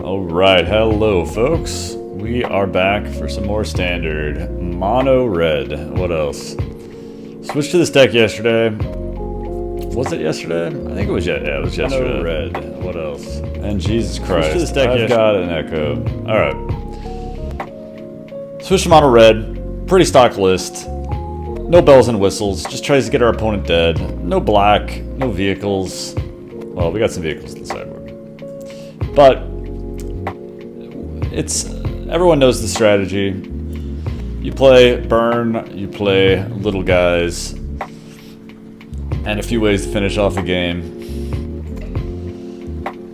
Alright, hello folks. We are back for some more standard. Mono red. What else? Switched to this deck yesterday. Was it yesterday? I think it was yesterday. Yeah, it was yesterday. Mono red. What else? And Jesus Christ, to this deck I've got an echo. Alright. Switch to mono red. Pretty stock list. No bells and whistles. Just tries to get our opponent dead. No black. No vehicles. Well, we got some vehicles on the sideboard. But everyone knows the strategy. You play burn, you play little guys, and a few ways to finish off the game.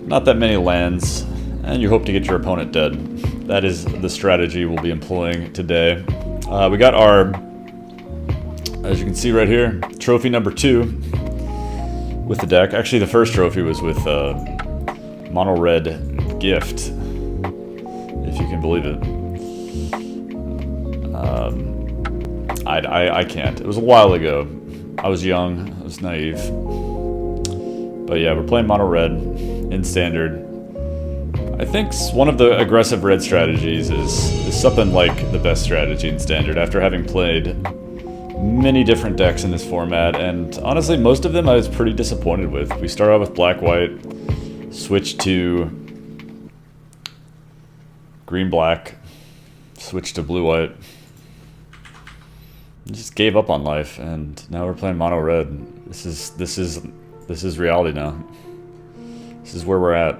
Not that many lands, and you hope to get your opponent dead. That is the strategy we'll be employing today. We got our, as you can see right here, trophy number 2 with the deck. Actually, the first trophy was with mono red gift, if you can believe it. I can't. It was a while ago. I was young. I was naive. But yeah, we're playing mono red in standard. I think one of the aggressive red strategies is something like the best strategy in standard after having played many different decks in this format, and honestly most of them I was pretty disappointed with. We start out with black-white, switch to green-black, switch to blue-white. Just gave up on life, and now we're playing mono red. This is reality now. This is where we're at.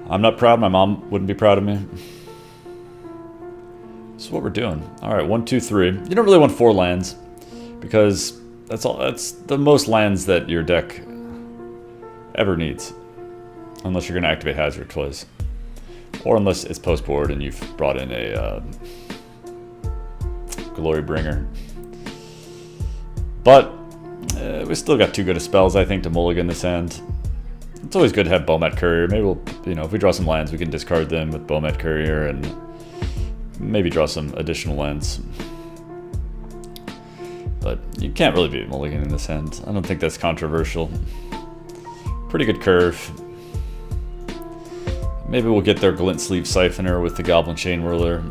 I'm not proud. My mom wouldn't be proud of me. This is what we're doing. All right, 1, 2, 3. You don't really want 4 lands because that's all. That's the most lands that your deck ever needs, unless you're going to activate Hazard twice. Or unless it's post-board and you've brought in a Glory Bringer. But we still got too good of spells, I think, to mulligan this hand. It's always good to have Bomat Courier. Maybe we'll, if we draw some lands, we can discard them with Bomat Courier and maybe draw some additional lands. But you can't really beat mulligan in this hand. I don't think that's controversial. Pretty good curve. Maybe we'll get their Glint Sleeve Siphoner with the Goblin Chain Whirler.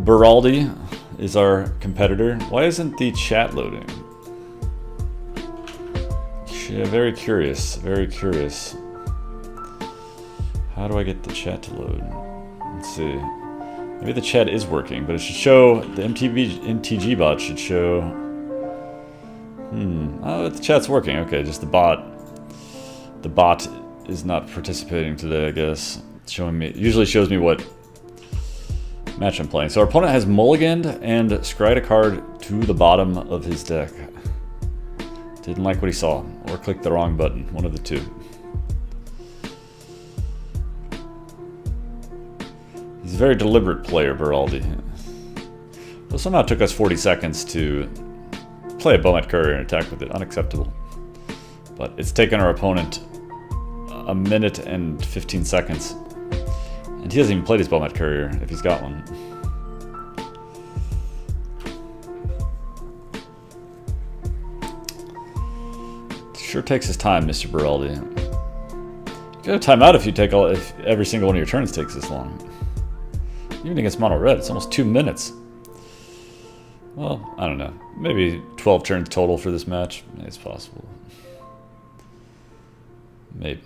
Beraldi is our competitor. Why isn't the chat loading? Yeah, very curious, very curious. How do I get the chat to load? Let's see. Maybe the chat is working, but it should show, the MTG bot should show... Oh, the chat's working. Okay, just the bot. The bot is not participating today, I guess. It's showing me, it usually shows me what match I'm playing. So our opponent has mulliganed and scryed a card to the bottom of his deck. Didn't like what he saw, or clicked the wrong button, one of the two. He's a very deliberate player, Beraldi. Well, somehow it took us 40 seconds to play a Bomat Courier and attack with it. Unacceptable. But it's taken our opponent a minute and 15 seconds. And he hasn't even played his Bomat Courier, if he's got one. Sure takes his time, Mr. Beraldi. You get a timeout if every single one of your turns takes this long. Even against mono red, it's almost 2 minutes. Well, I don't know. Maybe 12 turns total for this match. It's possible. Maybe.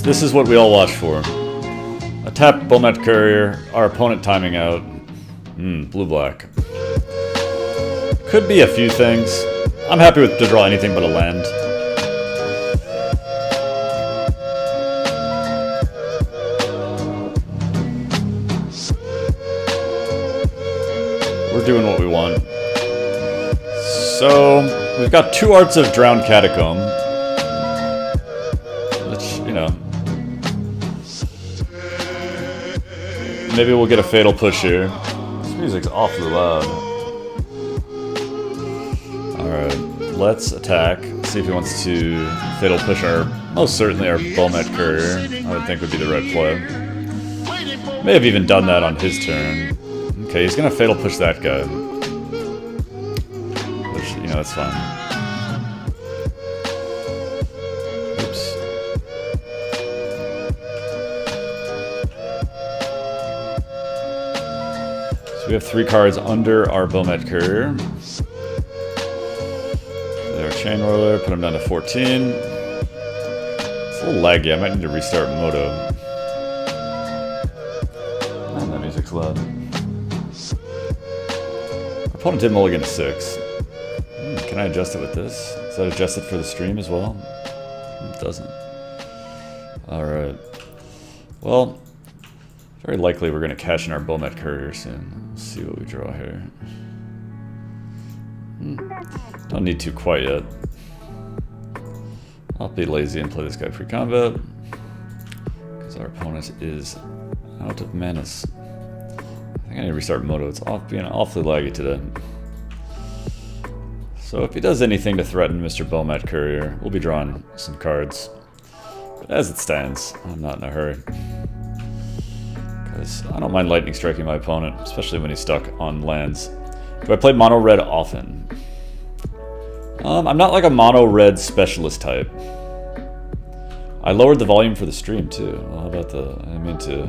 This is what we all watch for. A tap Bomat Courier, our opponent timing out. Blue-black. Could be a few things. I'm happy with to draw anything but a land. We're doing what we want. So, we've got 2 Arts of Drowned Catacomb. Which, maybe we'll get a Fatal Push here. This music's awfully loud. Alright, let's attack. see if he wants to Fatal Push our, most certainly our Bomet Courier. I would think would be the right play. May have even done that on his turn. Okay, he's gonna Fatal Push that guy. Which, you know, that's fine. Oops. So we have 3 cards under our Bomet Courier. There, Chain Roller, put him down to 14. It's a little laggy, I might need to restart Moto. Man, that music's loud. Our opponent did mulligan to 6. Can I adjust it with this? Is that adjusted for the stream as well? It doesn't. Alright. Well, very likely we're going to cash in our Bomet Courier soon. Let's see what we draw here. Don't need to quite yet. I'll be lazy and play this guy pre-combat. Because our opponent is out of manas. I think I need to restart Moto. It's being awfully laggy today. So if he does anything to threaten Mr. Bomet Courier, we'll be drawing some cards. But as it stands, I'm not in a hurry. Because I don't mind lightning striking my opponent, especially when he's stuck on lands. Do I play mono red often? I'm not like a mono red specialist type. I lowered the volume for the stream too. Well, how about the, I mean to,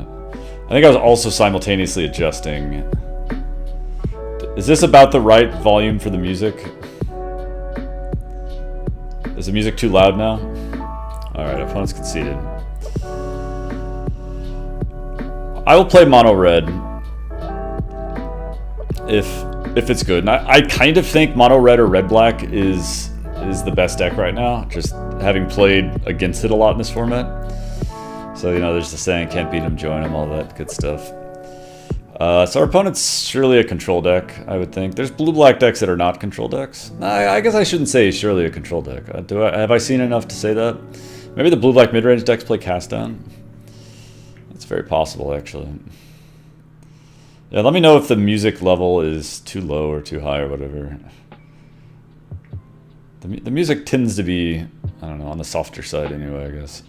I think I was also simultaneously adjusting. Is this about the right volume for the music? Is the music too loud now? Alright, opponent's conceded. I will play mono red if it's good. And I kind of think mono red or red black is the best deck right now, just having played against it a lot in this format. So, you know, there's the saying, can't beat him, join him, all that good stuff. So our opponent's surely a control deck, I would think. There's blue-black decks that are not control decks. I guess I shouldn't say surely a control deck. Have I seen enough to say that? Maybe the blue-black mid-range decks play cast down? It's very possible, actually. Yeah, let me know if the music level is too low or too high or whatever. The music tends to be, I don't know, on the softer side anyway, I guess.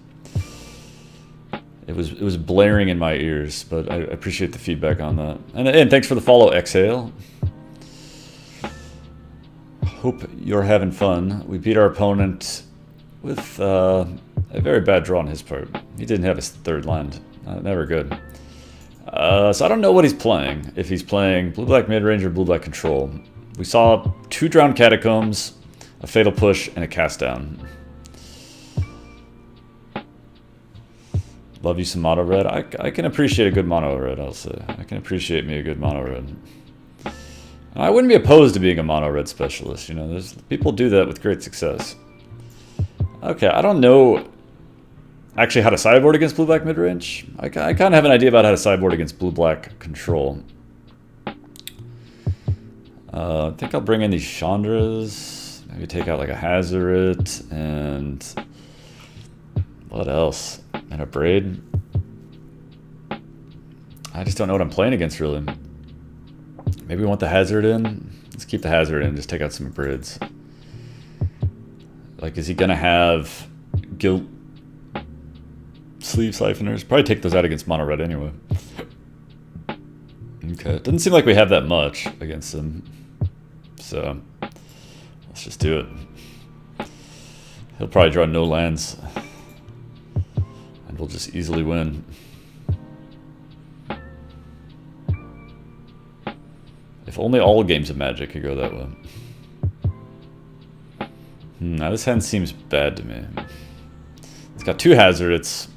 It was blaring in my ears, but I appreciate the feedback on that. And thanks for the follow, Exhale. Hope you're having fun. We beat our opponent with a very bad draw on his part. He didn't have his third land. Never good. So I don't know what he's playing. If he's playing blue-black mid-range or blue-black control. We saw 2 Drowned Catacombs, a Fatal Push, and a Cast Down. Love you some mono red. I can appreciate a good mono red, I'll say. I can appreciate me a good mono red. And I wouldn't be opposed to being a mono red specialist. You know, there's people do that with great success. Okay, I don't know actually how to sideboard against blue-black mid-range. I kind of have an idea about how to sideboard against blue-black control. I think I'll bring in these Chandras. Maybe take out like a Hazoret and what else? And a Braid. I just don't know what I'm playing against, really. Maybe we want the Hazard in. Let's keep the Hazard in. Just take out some Brids. Like, is he gonna have Guilt Sleeve Siphoners? Probably take those out against mono red anyway. Okay, it doesn't seem like we have that much against him. So let's just do it. He'll probably draw no lands. And we'll just easily win. If only all games of Magic could go that way. Now this hand seems bad to me. It's got 2 Hazards,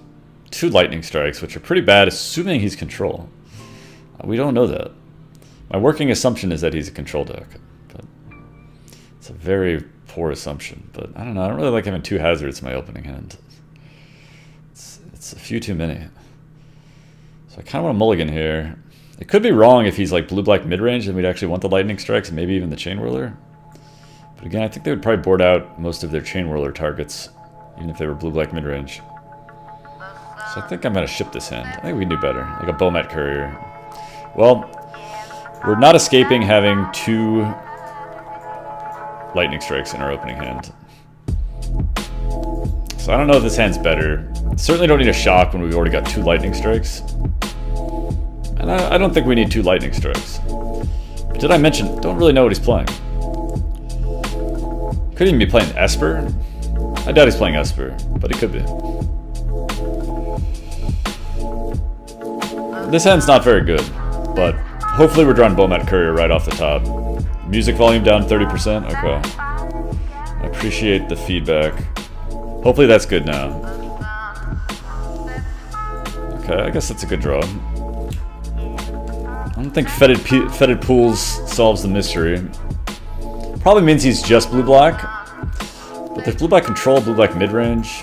2 Lightning Strikes, which are pretty bad, assuming he's control. We don't know that. My working assumption is that he's a control deck. But it's a very poor assumption. But I don't know, I don't really like having 2 Hazards in my opening hand. It's a few too many. So I kind of want to mulligan here. It could be wrong if he's like blue-black mid-range, and we'd actually want the Lightning Strikes and maybe even the Chain Whirler. But again, I think they would probably board out most of their Chain Whirler targets, even if they were blue-black mid-range. So I think I'm going to ship this hand. I think we can do better, like a Bomet Courier. Well, we're not escaping having 2 Lightning Strikes in our opening hand. So I don't know if this hand's better. Certainly don't need a shock when we've already got 2 lightning strikes. And I don't think we need 2 lightning strikes. But did I mention, don't really know what he's playing. Could even be playing Esper. I doubt he's playing Esper, but he could be. This hand's not very good, but hopefully we're drawing Bomat Courier right off the top. Music volume down 30%? Okay. I appreciate the feedback. Hopefully that's good now. Okay, I guess that's a good draw. I don't think Fetid Pools solves the mystery. Probably means he's just blue-black. But there's blue-black control, blue-black mid-range.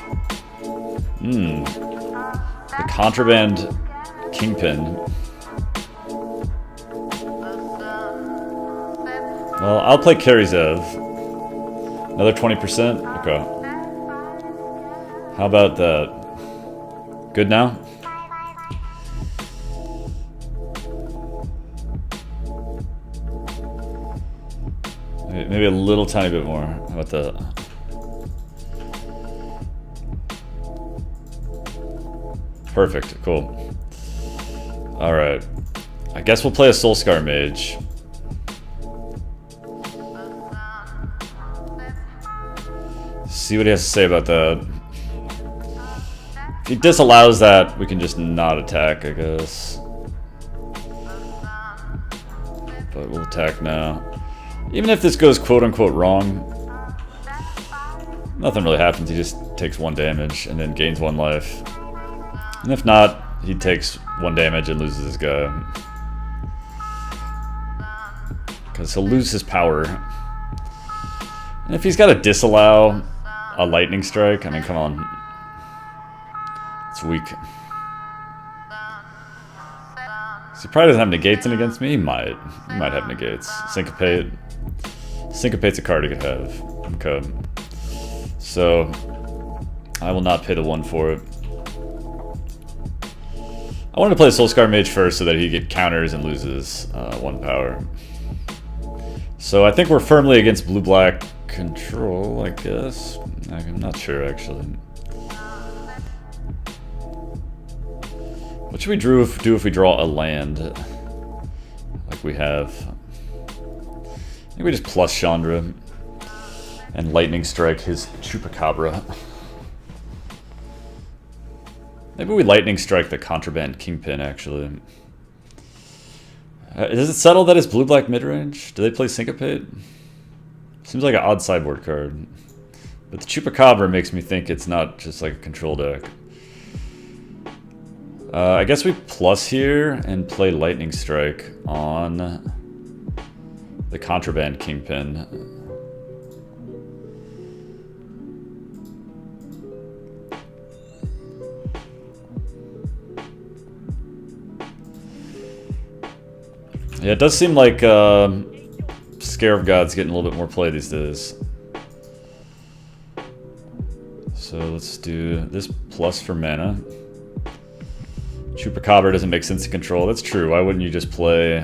The Contraband Kingpin. Well, I'll play Karizev. Another 20%? Okay. How about that? Good now? Maybe a little tiny bit more. How about that? Perfect, cool. Alright. I guess we'll play a Soulscar Mage. See what he has to say about that. If he disallows that, we can just not attack, I guess. But we'll attack now. Even if this goes quote-unquote wrong, nothing really happens. He just takes 1 damage and then gains 1 life. And if not, he takes 1 damage and loses his guy. Because he'll lose his power. And if he's got to disallow a lightning strike, I mean, come on. It's weak. So he probably doesn't have negates in against me. He might. He might have negates. Syncopate. Syncopate's a card he could have. Okay. So, I will not pay the 1 for it. I wanted to play Soulscar Mage first so that he get counters and loses 1 power. So I think we're firmly against blue-black control, I guess. I'm not sure, actually. What should we do if we draw a land? Like we have. I think we just plus Chandra and lightning strike his Chupacabra. Maybe we lightning strike the Contraband Kingpin, actually. Does it settle that it's blue-black mid-range? Do they play Syncopate? Seems like an odd sideboard card. But the Chupacabra makes me think it's not just like a control deck. I guess we plus here and play lightning strike on the Contraband Kingpin. Yeah, it does seem like Scare of God's getting a little bit more play these days. So let's do this plus for mana. Chupacabra doesn't make sense to control. That's true. Why wouldn't you just play...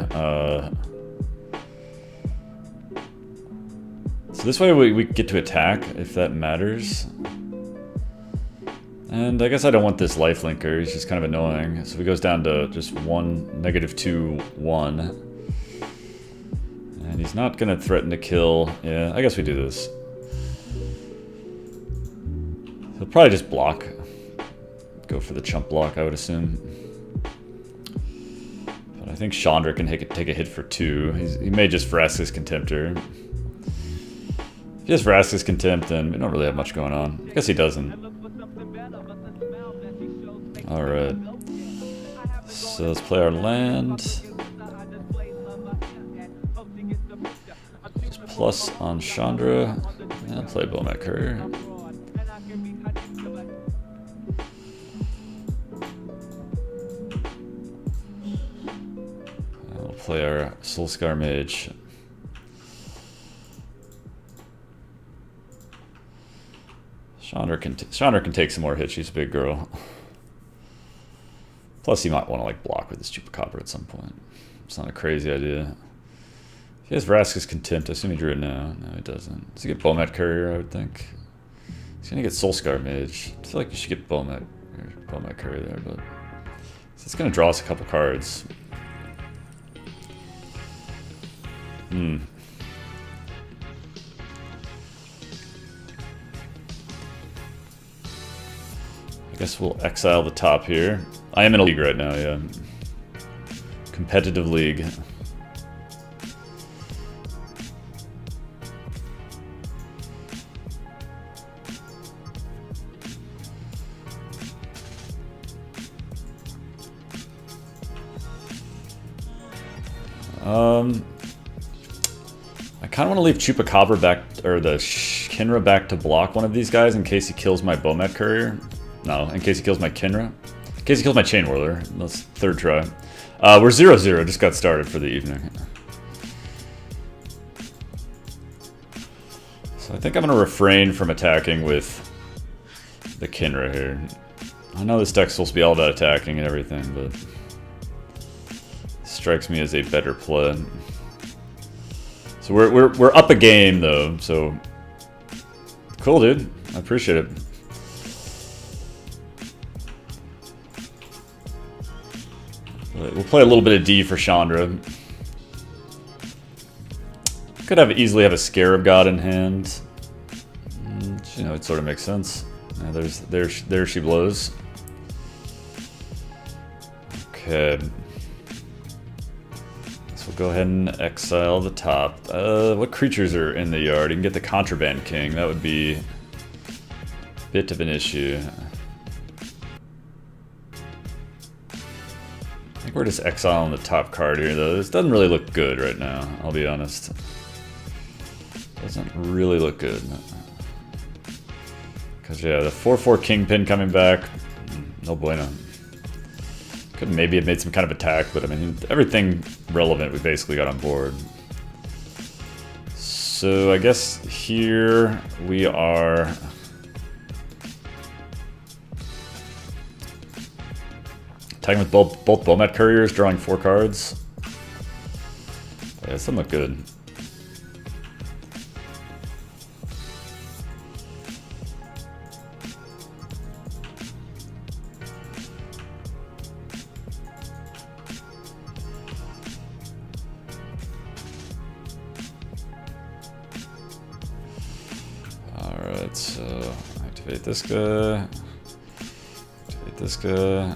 So this way we get to attack, if that matters. And I guess I don't want this lifelinker. He's just kind of annoying. So he goes down to just 1, -2, 1. And he's not going to threaten to kill. Yeah, I guess we do this. He'll probably just block. Go for the chump block, I would assume. But I think Chandra can take a hit for 2. He may just Vraska's Contemptor. If he has Vraska's Contempt, then we don't really have much going on. I guess he doesn't. Alright. So let's play our land. Just plus on Chandra. And play Bomat Courier. We'll play our Soulscar Mage. Chandra can take some more hits. She's a big girl. Plus, he might want to like block with his Chupacabra at some point. It's not a crazy idea. If he has Vraska's Contempt, I assume he drew it now. No, he doesn't. Does he get Bomat Courier, I would think? He's gonna get Soulscar Mage. I feel like you should get Bowmat Courier there, but it's gonna draw us a couple cards. I guess we'll exile the top here. I am in a league right now, yeah. Competitive league. I kind of want to leave Chupacabra back, or the Kinra back to block one of these guys in case he kills my Bowmat Courier. No, in case he kills my Kinra. In case he kills my Chain Whirler. That's third try. We're 0-0, just got started for the evening. So I think I'm going to refrain from attacking with the Kinra here. I know this deck's supposed to be all about attacking and everything, but it strikes me as a better play. So we're up a game though, so cool, dude. I appreciate it. We'll play a little bit of D for Chandra. Could have easily have a Scarab God in hand. You know, it sort of makes sense. Yeah, there she blows. Okay. So we'll go ahead and exile the top. What creatures are in the yard? You can get the Contraband King. That would be a bit of an issue. I think we're just exiling the top card here, though. This doesn't really look good right now, I'll be honest. Doesn't really look good. Because, yeah, the 4-4 Kingpin coming back. No bueno. Could maybe have made some kind of attack, but I mean, everything relevant we basically got on board. So I guess here we are attacking with both Bowmat Couriers, drawing 4 cards. Yeah, this doesn't look good. Alright, so activate this guy. Activate this guy.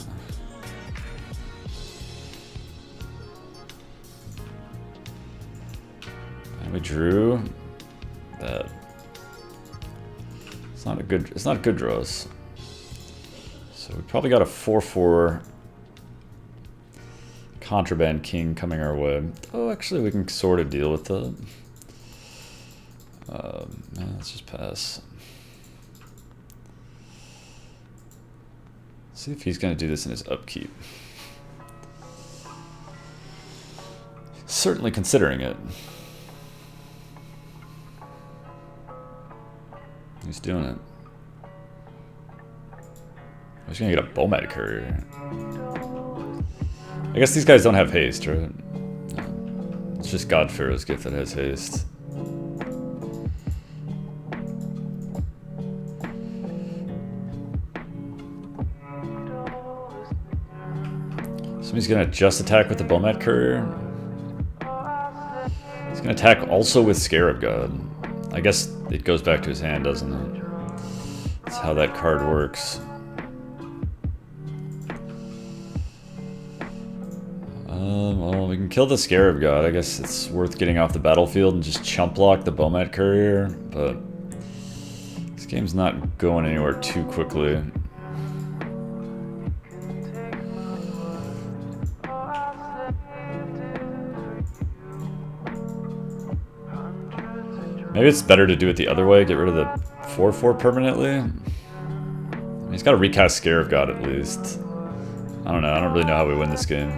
And we drew that. It's not good draws. So we probably got a 4-4 Contraband King coming our way. Oh, actually we can sort of deal with that. Let's just pass. See if he's going to do this in his upkeep. Certainly considering it. He's doing it. He's going to get a Bowmat Courier. I guess these guys don't have haste, right? No. It's just God Pharaoh's Gift that has haste. He's going to just attack with the Bowmat Courier. He's going to attack also with Scarab God. I guess it goes back to his hand, doesn't it? That's how that card works. Well, we can kill the Scarab God. I guess it's worth getting off the battlefield and just chump block the Bowmat Courier, but this game's not going anywhere too quickly. Maybe it's better to do it the other way, get rid of the 4-4 permanently. I mean, he's got to recast Scarab God at least. I don't know, I don't really know how we win this game.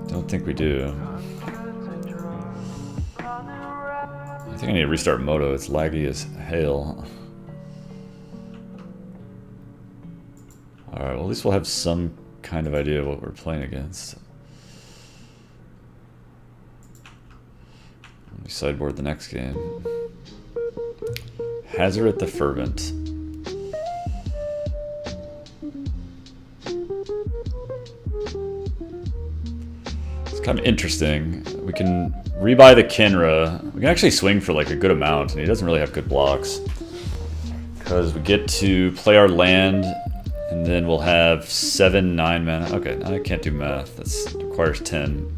Don't think we do. I think I need to restart Moto, it's laggy as hell. Alright, well at least we'll have some kind of idea of what we're playing against. We sideboard the next game. Hazard the Fervent. It's kind of interesting. We can rebuy the Kinra. We can actually swing for like a good amount, and he doesn't really have good blocks. Because we get to play our land, and then we'll have 7, 9 mana. Okay, I can't do math. That requires 10.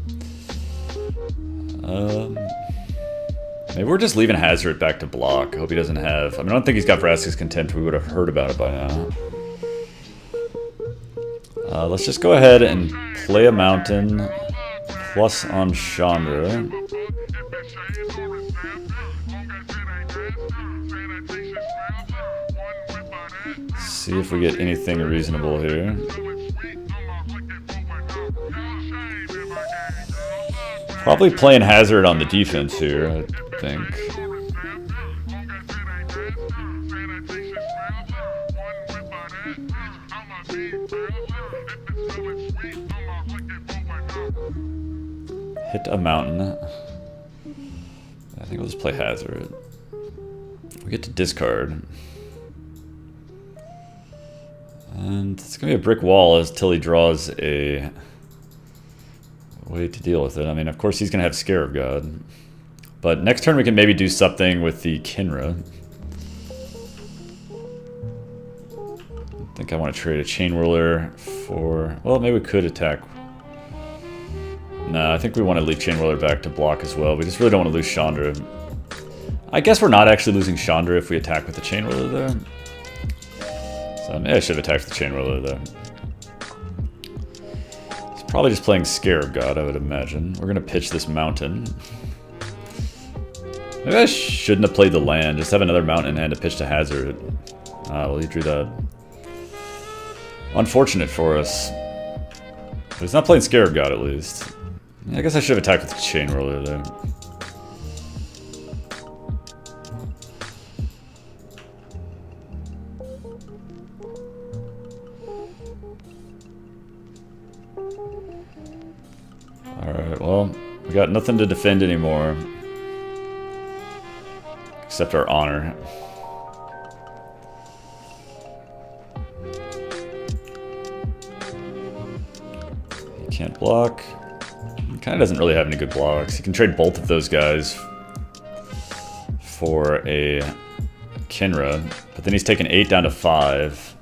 Maybe we're just leaving Hazard back to block. I hope he doesn't have... I mean, I don't think he's got Vraska's Contempt. We would have heard about it by now. Let's just go ahead and play a mountain. Plus on Chandra. See if we get anything reasonable here. Probably playing Hazard on the defense here, I think. Hit a mountain. I think we'll just play Hazard. We get to discard. And it's going to be a brick wall until he draws a way to deal with it. I mean, of course he's going to have Scarab God. But next turn we can maybe do something with the Kinra. I think I want to trade a Chain Whirler for... Well, maybe we could attack. No, I think we want to leave Chain Whirler back to block as well. We just really don't want to lose Chandra. I guess we're not actually losing Chandra if we attack with the Chain Whirler there. So maybe I should have attacked the Chain Whirler there. He's probably just playing Scarab God, I would imagine. We're going to pitch this mountain. Maybe I shouldn't have played the land. Just have another mountain in hand to pitch to Hazard. Well, he drew that. Unfortunate for us. But he's not playing Scarab God, at least. I guess I should have attacked with the Chain Whirler there. Alright, well, we got nothing to defend anymore. Except our honor. He can't block. He kind of doesn't really have any good blocks. He can trade both of those guys for a Kinra, but then he's taken 8 down to 5.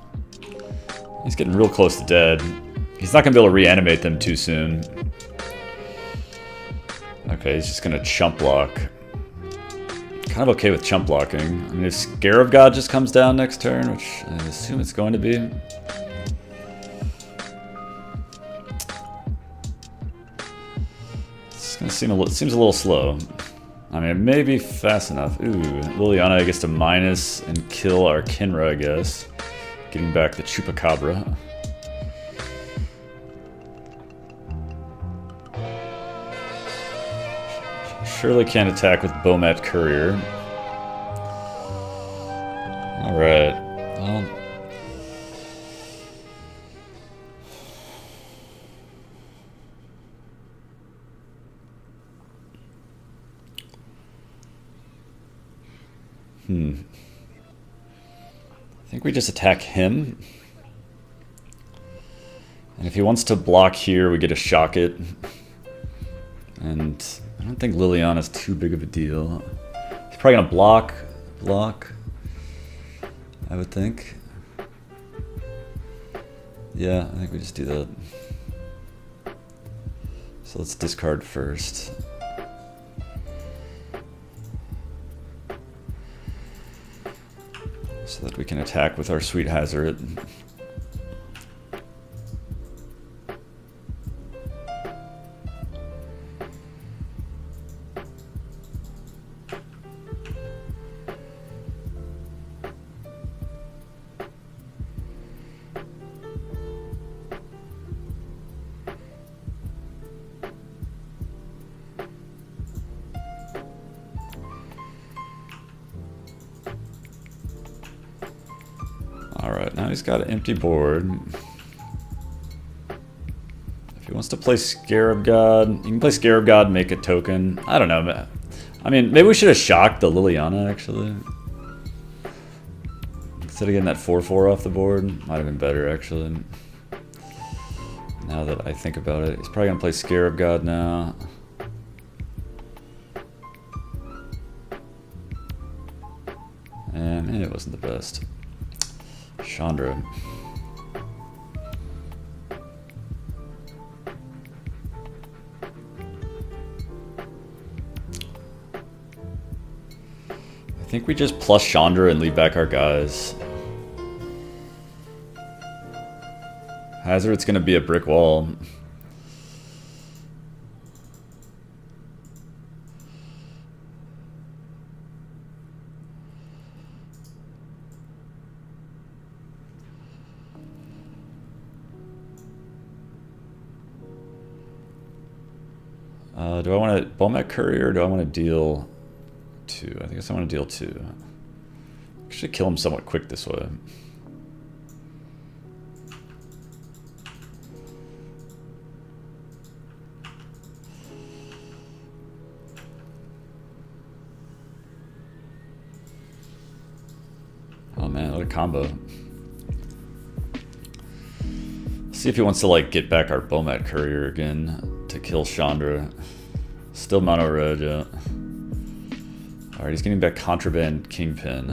He's getting real close to dead. He's not going to be able to reanimate them too soon. Okay, he's just going to chump block. Kind of okay with chump blocking. I mean, if Scarab God just comes down next turn, which I assume it's going to be. It's going to seem seems a little slow. I mean, it may be fast enough. Ooh, Liliana gets to minus and kill our Kinra, I guess. Getting back the Chupacabra. Surely can't attack with Bomat Courier. Alright. Well. I think we just attack him. And if he wants to block here, we get to shock it. And I don't think Liliana's too big of a deal. He's probably gonna block, I would think. Yeah, I think we just do that. So let's discard first. So that we can attack with our Sweet Hazard. Alright, now he's got an empty board. If he wants to play Scarab God, you can play Scarab God, make a token. I don't know. I mean, maybe we should have shocked the Liliana, actually. Instead of getting that 4/4 off the board, might have been better actually. Now that I think about it, he's probably gonna play Scarab God now. And it wasn't the best. Chandra. I think we just plus Chandra and leave back our guys. Hazard's gonna be a brick wall. Do I want to Bomat Courier or do I want to deal 2? I guess I want to deal 2. I should kill him somewhat quick this way. Oh man, what a combo. See if he wants to like get back our Bomat Courier again to kill Chandra. Still mono red, yeah. Alright, he's getting back Contraband Kingpin.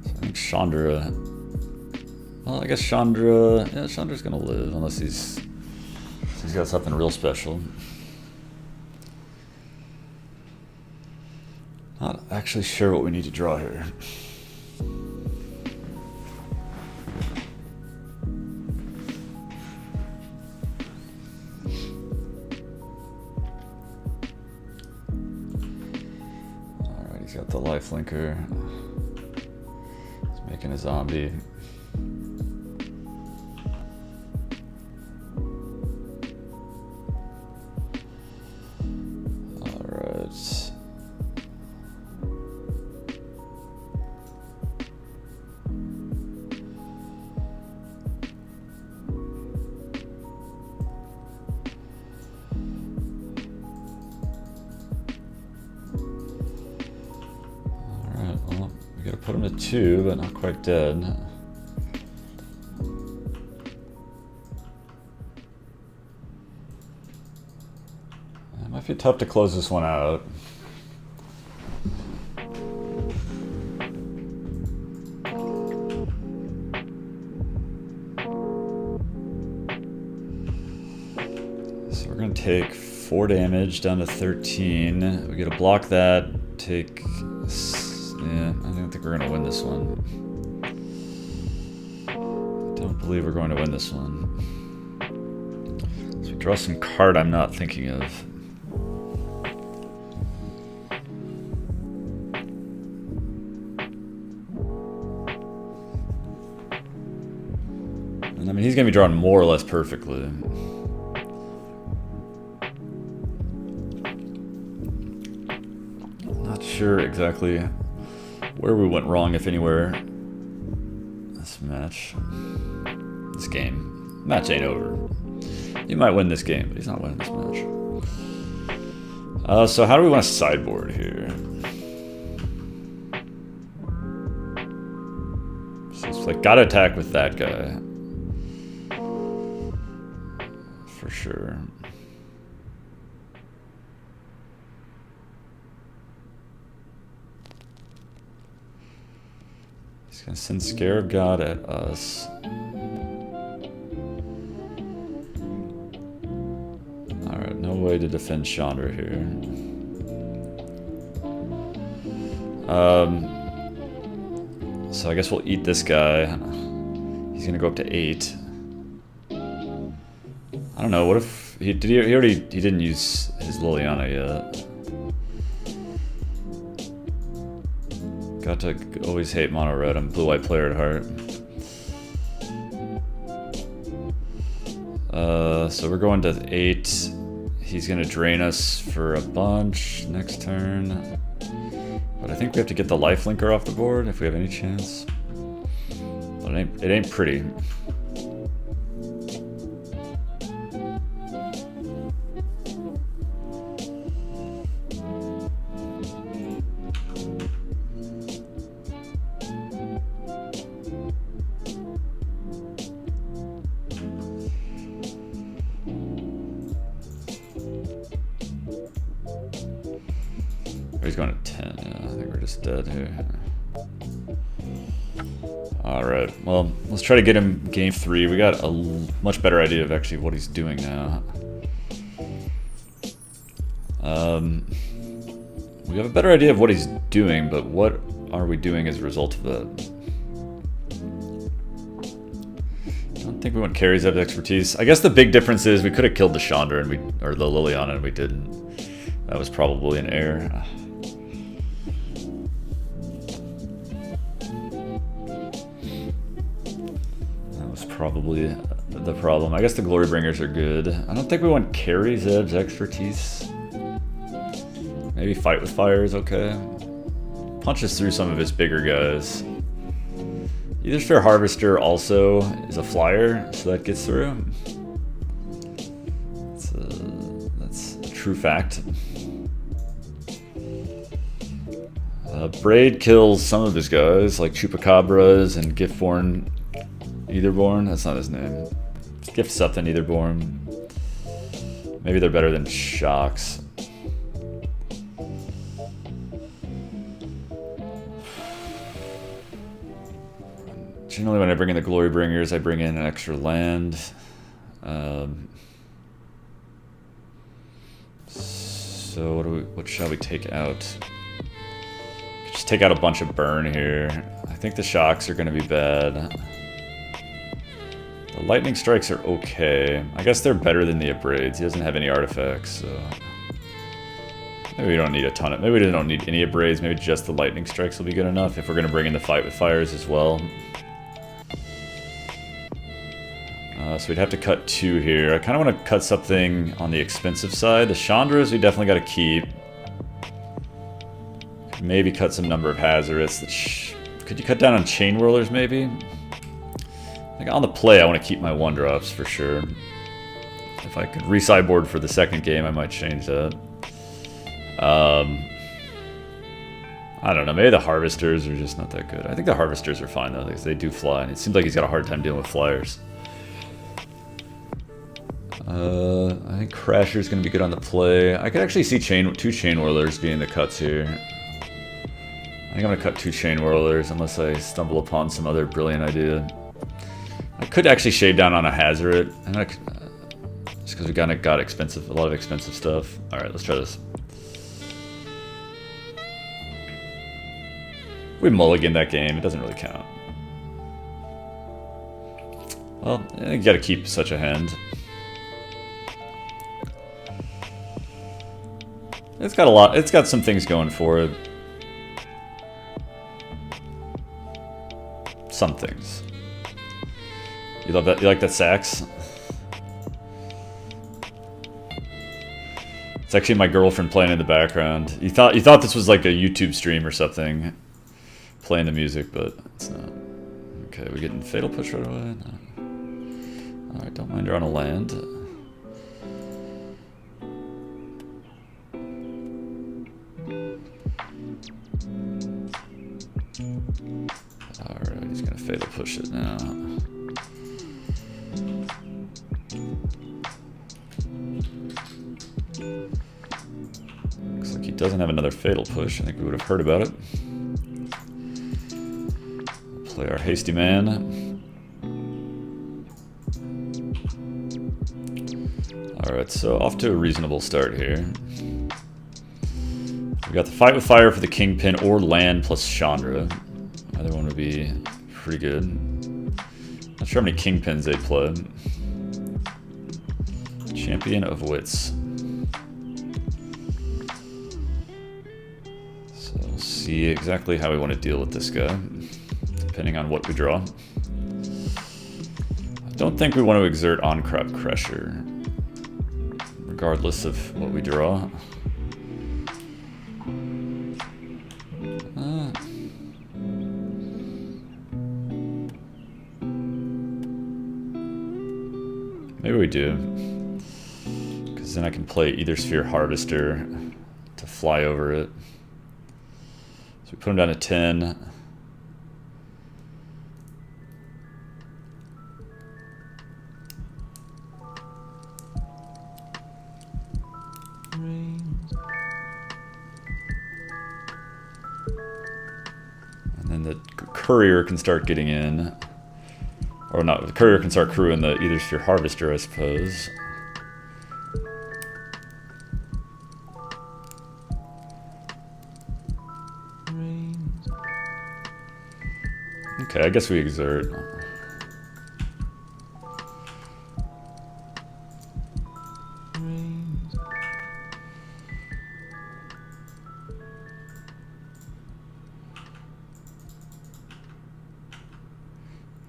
So I think Chandra. Well, I guess Chandra. Yeah, Chandra's gonna live unless he's got something real special. Not actually sure what we need to draw here. He's got the life linker. He's making a zombie. Alright. Put him to 2, but not quite dead. It might be tough to close this one out. So we're going to take 4 damage down to 13. We get to block that, take... Yeah, I don't think we're going to win this one. I don't believe we're going to win this one. So we draw some card I'm not thinking of. And I mean, he's going to be drawn more or less perfectly. Not sure exactly where we went wrong, if anywhere. This match. This game. Match ain't over. You might win this game, but he's not winning this match. So how do we want to sideboard here? So it's like, gotta attack with that guy. For sure. He's gonna send Scarab God at us. Alright, no way to defend Chandra here. So I guess we'll eat this guy. He's gonna go up to 8. I don't know, what if he didn't use his Liliana yet. Got to always hate mono red. I'm blue-white player at heart. So we're going to 8. He's gonna drain us for a bunch next turn. But I think we have to get the life linker off the board if we have any chance. But it ain't pretty. He's going to 10. Yeah, I think we're just dead here. Alright, well, let's try to get him game 3. We got a much better idea of actually what he's doing now. We have a better idea of what he's doing, but what are we doing as a result of that? I don't think we want carries out of expertise. I guess the big difference is we could have killed the Chandra and or the Liliana and we didn't. That was probably an error. That was probably the problem. I guess the Glorybringers are good. I don't think we want carries out of expertise. Maybe Fight with Fire is okay. Punches through some of his bigger guys. Either Sphere Harvester also is a flyer, so that gets through. That's a true fact. Braid kills some of his guys, like Chupacabras and Giftborn Etherborn. That's not his name. Gift something Etherborn. Maybe they're better than Shocks. Generally, when I bring in the Glorybringers, I bring in an extra land. So what shall we take out? Just take out a bunch of burn here. I think the Shocks are going to be bad. The Lightning Strikes are okay. I guess they're better than the Abrades. He doesn't have any artifacts, so maybe we don't need a ton of. Maybe we don't need any Abrades. Maybe just the Lightning Strikes will be good enough if we're going to bring in the Fight with Fires as well. So we'd have to cut 2 here. I kind of want to cut something on the expensive side. The Chandras we definitely got to keep. Maybe cut some number of Hazardous. Could you cut down on Chain Whirlers maybe? Like on the play I want to keep my 1-drops for sure. If I could re-sideboard for the second game I might change that. I don't know, maybe the Harvesters are just not that good. I think the Harvesters are fine though, because they do fly, and it seems like he's got a hard time dealing with flyers. I think Crasher's going to be good on the play. I could actually see 2 Chain Whirlers being the cuts here. I think I'm going to cut 2 Chain Whirlers unless I stumble upon some other brilliant idea. I could actually shave down on a Hazard, just because we kind of got a lot of expensive stuff. Alright, let's try this. We mulliganed that game, it doesn't really count. Well, I think you got to keep such a hand. It's got some things going for it. Some things. You love that? You like that sax? It's actually my girlfriend playing in the background. You thought this was like a YouTube stream or something, playing the music, but it's not. Okay, we getting Fatal Push right away? No. Alright, don't mind her on a land. Alright, he's gonna Fatal Push it now. Looks like he doesn't have another Fatal Push. I think we would have heard about it. Play our Hasty Man. Alright, so off to a reasonable start here. We got the Fight with Fire for the Kingpin or land plus Chandra. Either one would be pretty good. Not sure how many Kingpins they play. Champion of Wits. So we'll see exactly how we want to deal with this guy, depending on what we draw. I don't think we want to exert On-Crop Crusher, regardless of what we draw. Maybe we do, because then I can play either Sphere Harvester to fly over it. So we put him down to 10. the courier can start getting in. Or not, the courier can start crewing the Ether Sphere Harvester, I suppose. Okay, I guess we exert.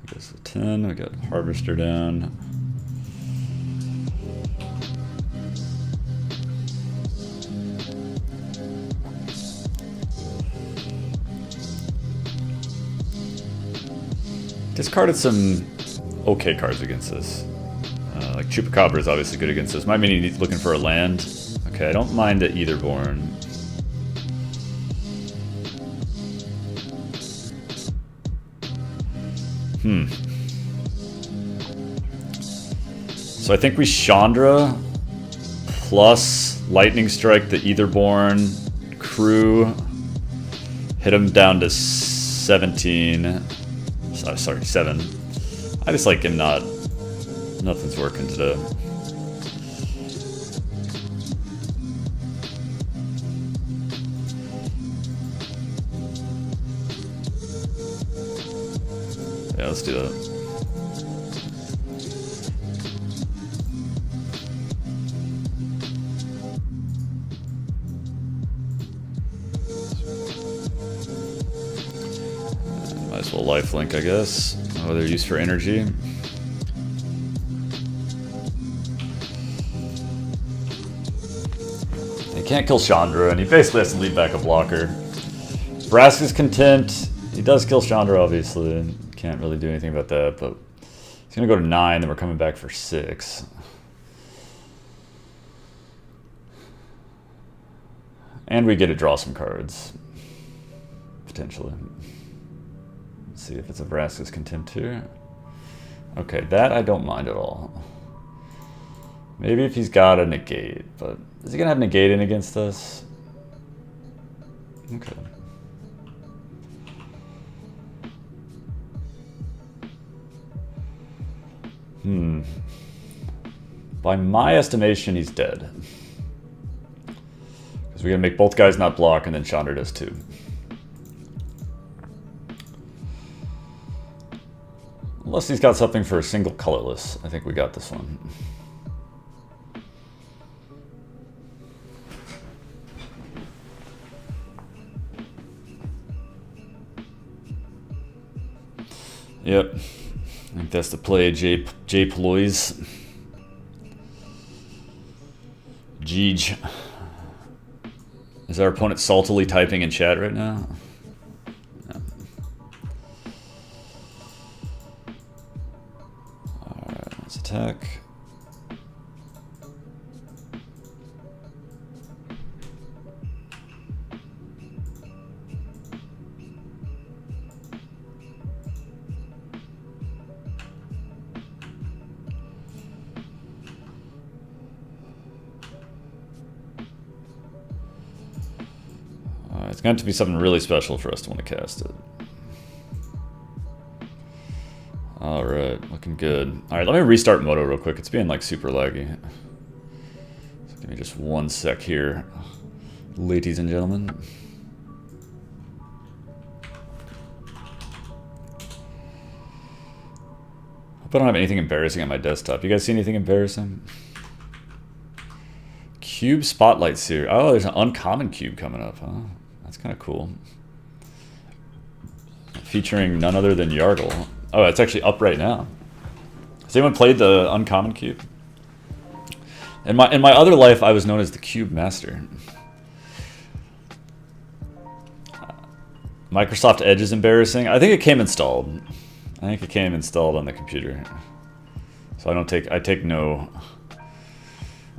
I guess a 10, we got Harvester down. Discarded some okay cards against this. Like Chupacabra is obviously good against this. Might mean he's looking for a land. Okay, I don't mind the Etherborn. So I think we Chandra plus Lightning Strike the Etherborn crew. Hit him down to 17. Sorry, 7. I just like him not... Nothing's working today. Yeah, let's do that. Might as well lifelink, I guess. Oh, they're used for energy. He can't kill Chandra, and he basically has to lead back a blocker. Vraska's content. He does kill Chandra, obviously. Can't really do anything about that, but he's gonna go to 9, then we're coming back for 6. And we get to draw some cards. Potentially. Let's see if it's a Vraska's Contempt here. Okay, that I don't mind at all. Maybe if he's got a negate, but is he gonna have negate in against us? Okay. By my estimation, he's dead. Because we're gonna make both guys not block, and then Chandra does too. Unless he's got something for a single colorless. I think we got this one. Yep. I think that's the play, J Ploys. Jeej. Is our opponent saltily typing in chat right now? No. Alright, let's attack. It's going to be something really special for us to want to cast it. Alright, looking good. Alright, let me restart Moto real quick. It's being like super laggy. So give me just 1 sec here, ladies and gentlemen. Hope I don't have anything embarrassing on my desktop. You guys see anything embarrassing? Cube Spotlight Series. Oh, there's an uncommon cube coming up, huh? That's kind of cool. Featuring none other than Yargle. Oh, it's actually up right now. Has anyone played the uncommon cube? In my other life, I was known as the Cube Master. Microsoft Edge is embarrassing. I think it came installed. I think it came installed on the computer. So I take no...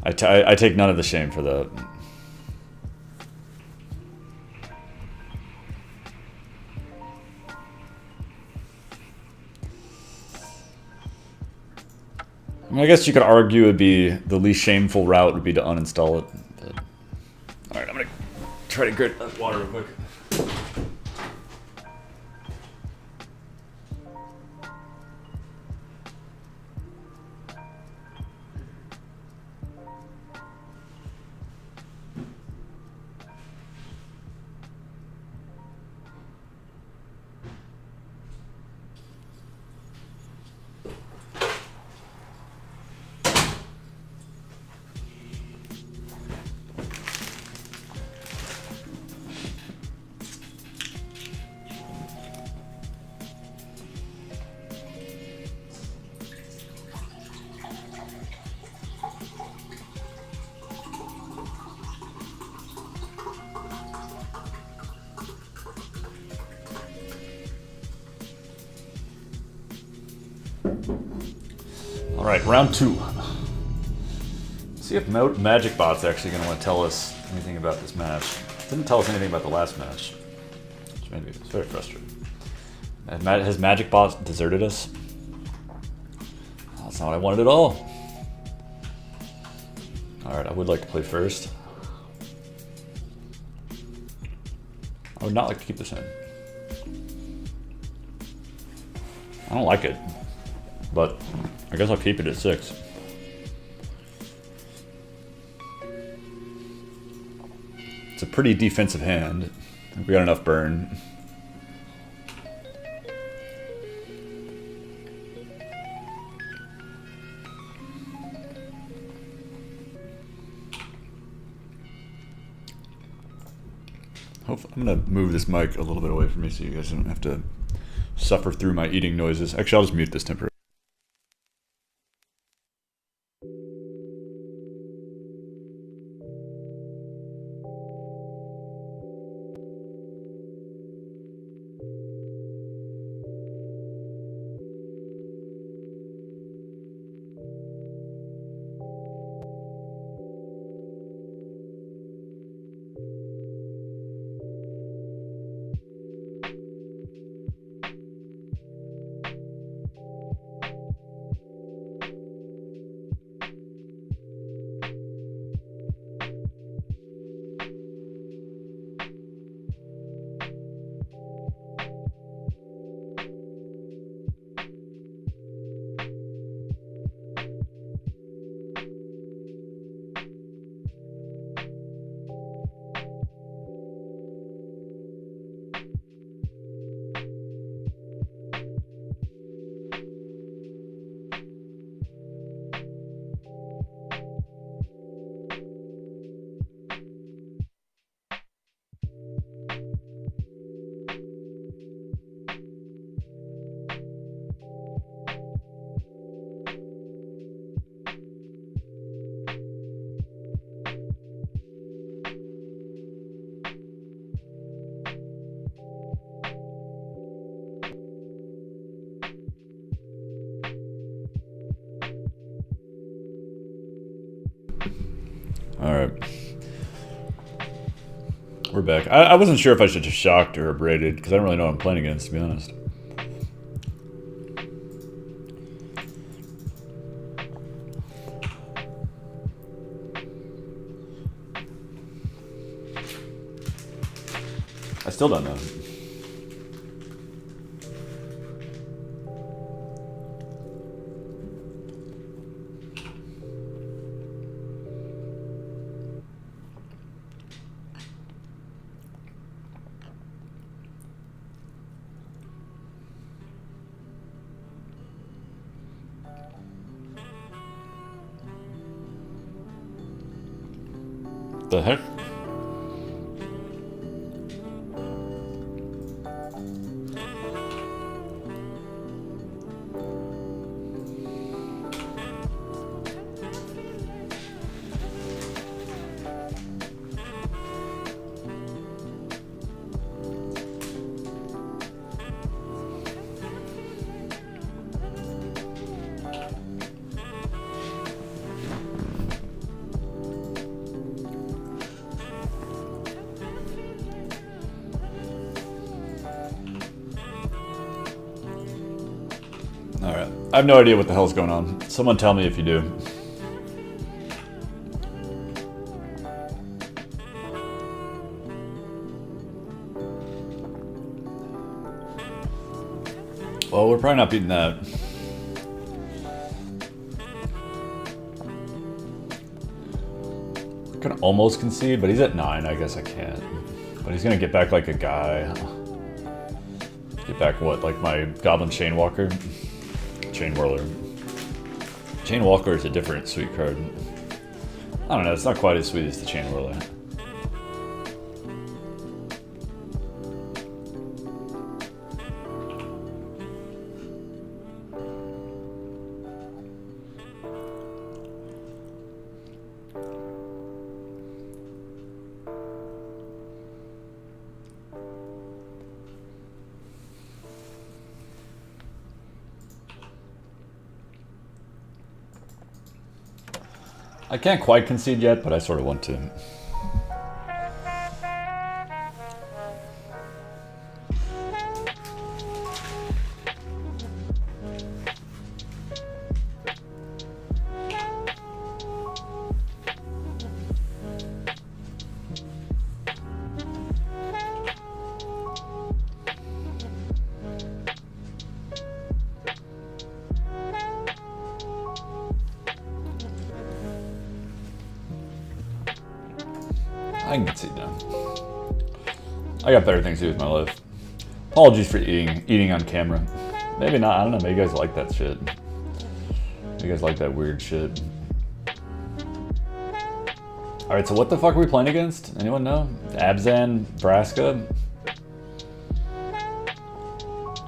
I take none of the shame for that. I mean, I guess you could argue it'd be the least shameful route would be to uninstall it. But... Alright, I'm gonna try to grit that water real quick. Alright, round 2. See if Magic Bot's actually going to want to tell us anything about this match. Didn't tell us anything about the last match, which made me very frustrated. Has Magic Bot deserted us? That's not what I wanted at all. Alright, I would like to play first. I would not like to keep this in. I don't like it, but I guess I'll keep it at 6. It's a pretty defensive hand. We got enough burn. I'm gonna move this mic a little bit away from me so you guys don't have to suffer through my eating noises. Actually, I'll just mute this temporarily. Alright. We're back. I wasn't sure if I should just shocked or abraded, because I don't really know what I'm playing against, to be honest. I still don't know. The heck? Alright. I have no idea what the hell's going on. Someone tell me if you do. Well, we're probably not beating that. I can almost concede, but he's at 9. I guess I can't. But he's gonna get back like a guy. Get back what? Like my Goblin Chainwalker? Chain Whirler. Chain Walker is a different sweet card. I don't know, it's not quite as sweet as the Chain Whirler. I can't quite concede yet, but I sort of want to. I can concede now. I got better things to do with my life. Apologies for eating on camera. Maybe not, I don't know, maybe you guys like that shit. Maybe you guys like that weird shit. Alright, so what the fuck are we playing against? Anyone know? Abzan, Braska?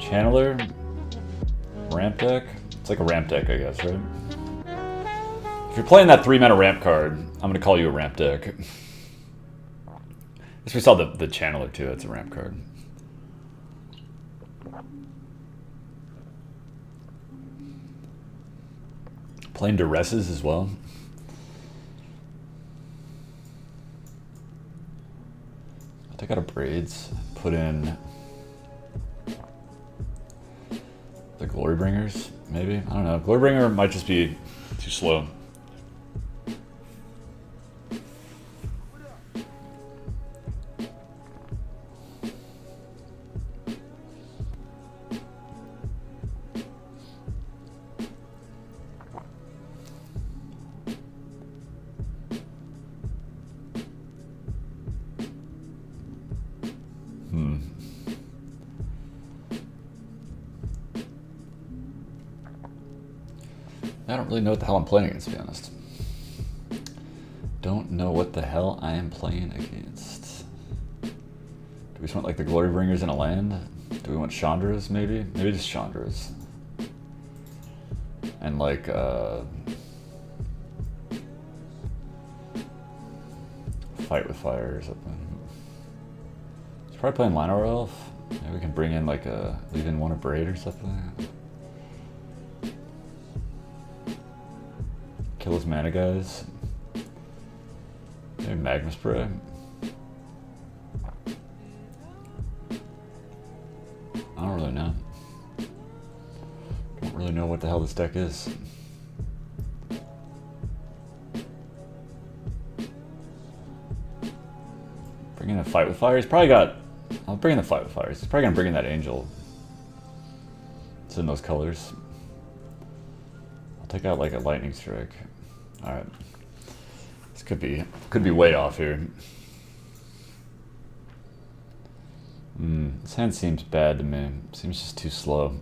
Channeler? Ramp deck? It's like a ramp deck, I guess, right? If you're playing that 3-mana ramp card, I'm gonna call you a ramp deck. Guess we saw the Channeler too, that's a ramp card. Playing Duresses as well. I'll take out a Braids, put in the Glorybringers, maybe? I don't know. Glorybringer might just be too slow. I don't really know what the hell I'm playing against, to be honest. Don't know what the hell I am playing against. Do we just want like the Glorybringers in a land? Do we want Chandras maybe? Maybe just Chandras. And like Fight with Fire or something. He's probably playing Llanowar Elf. Maybe we can bring in like leave in one a Braid or something. Kill his mana guys. Maybe Magma Spray. I don't really know. Don't really know what the hell this deck is. Bring in a Fight with Fire. He's probably got... I'll bring in the Fight with Fire. He's probably gonna bring in that Angel. It's in those colors. I'll take out like a Lightning Strike. Alright. This could be way off here. This hand seems bad to me. Seems just too slow.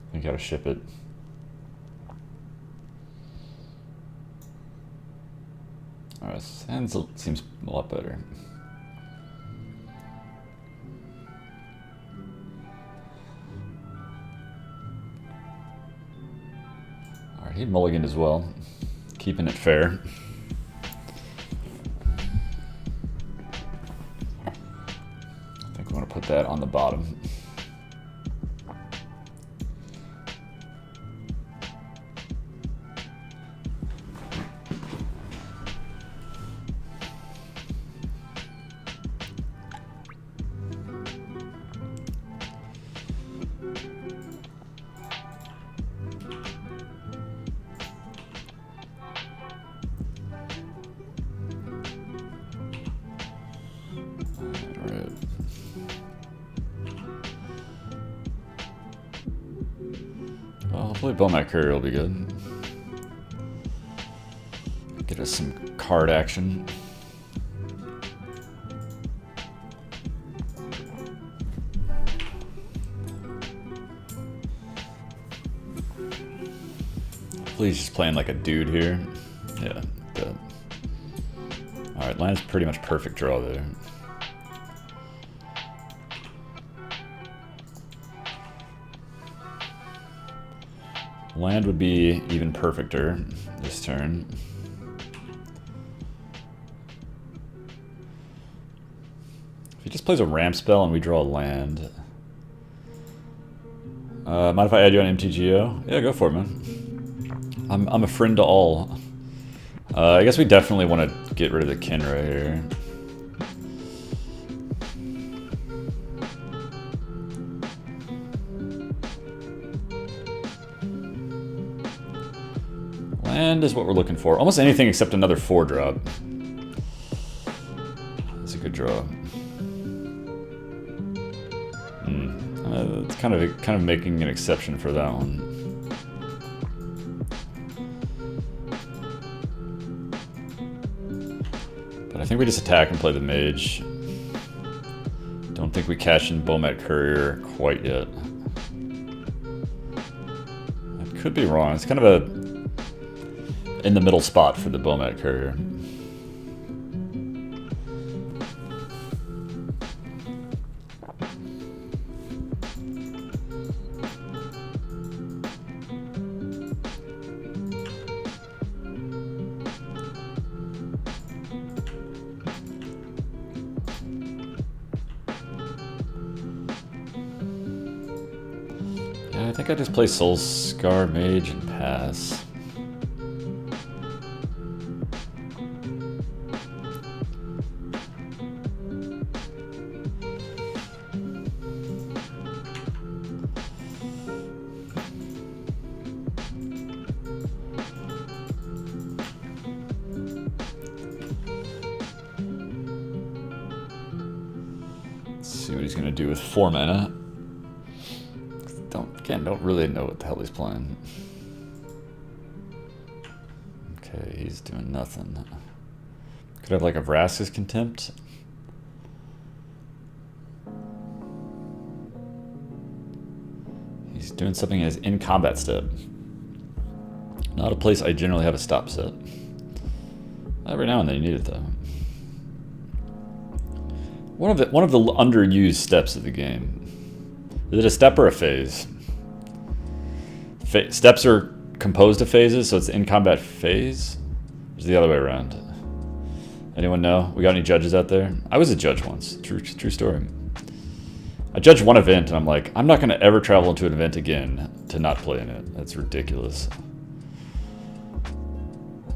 I think I gotta ship it. Alright, this hand seems a lot better. Alright, he mulliganed as well. Keeping it fair. I think we want to put that on the bottom. Hopefully Bowmat Courier will be good. Get us some card action. Hopefully he's just playing like a dude here. Yeah, good. Alright, land's pretty much perfect draw there. Land would be even perfecter this turn. If he just plays a ramp spell and we draw a land. Mind if I add you on MTGO? Yeah, go for it, man. I'm a friend to all. I guess we definitely want to get rid of the Kinra here. Land is what we're looking for. Almost anything except another 4-drop. That's a good draw. It's kind of making an exception for that one. But I think we just attack and play the mage. Don't think we cash in Bomat Courier quite yet. I could be wrong. It's kind of a in the middle spot for the Bomat Courier. Yeah, I think I just play Soul Scar Mage and pass. See what he's gonna do with 4 mana. Don't really know what the hell he's playing. Okay, he's doing nothing. Could have like a Vraska's Contempt. He's doing something in his in combat step. Not a place I generally have a stop set. Every now and then you need it though. One of the underused steps of the game. Is it a step or a phase? Steps are composed of phases, so it's the in combat phase. Or is it the other way around? Anyone know? We got any judges out there? I was a judge once. True story. I judged one event, and I'm like, I'm not going to ever travel into an event again to not play in it. That's ridiculous.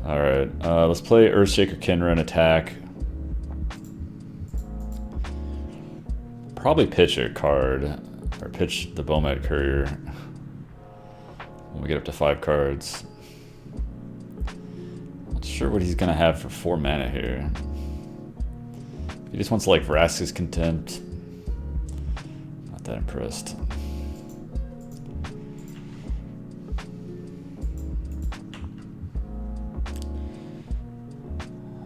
All right, let's play Earthshaker Kinra and attack. Probably pitch a card, or pitch the Bomat Courier when we get up to 5 cards. Not sure what he's gonna have for 4 mana here. He just wants like Vraska's Contempt. Not that impressed.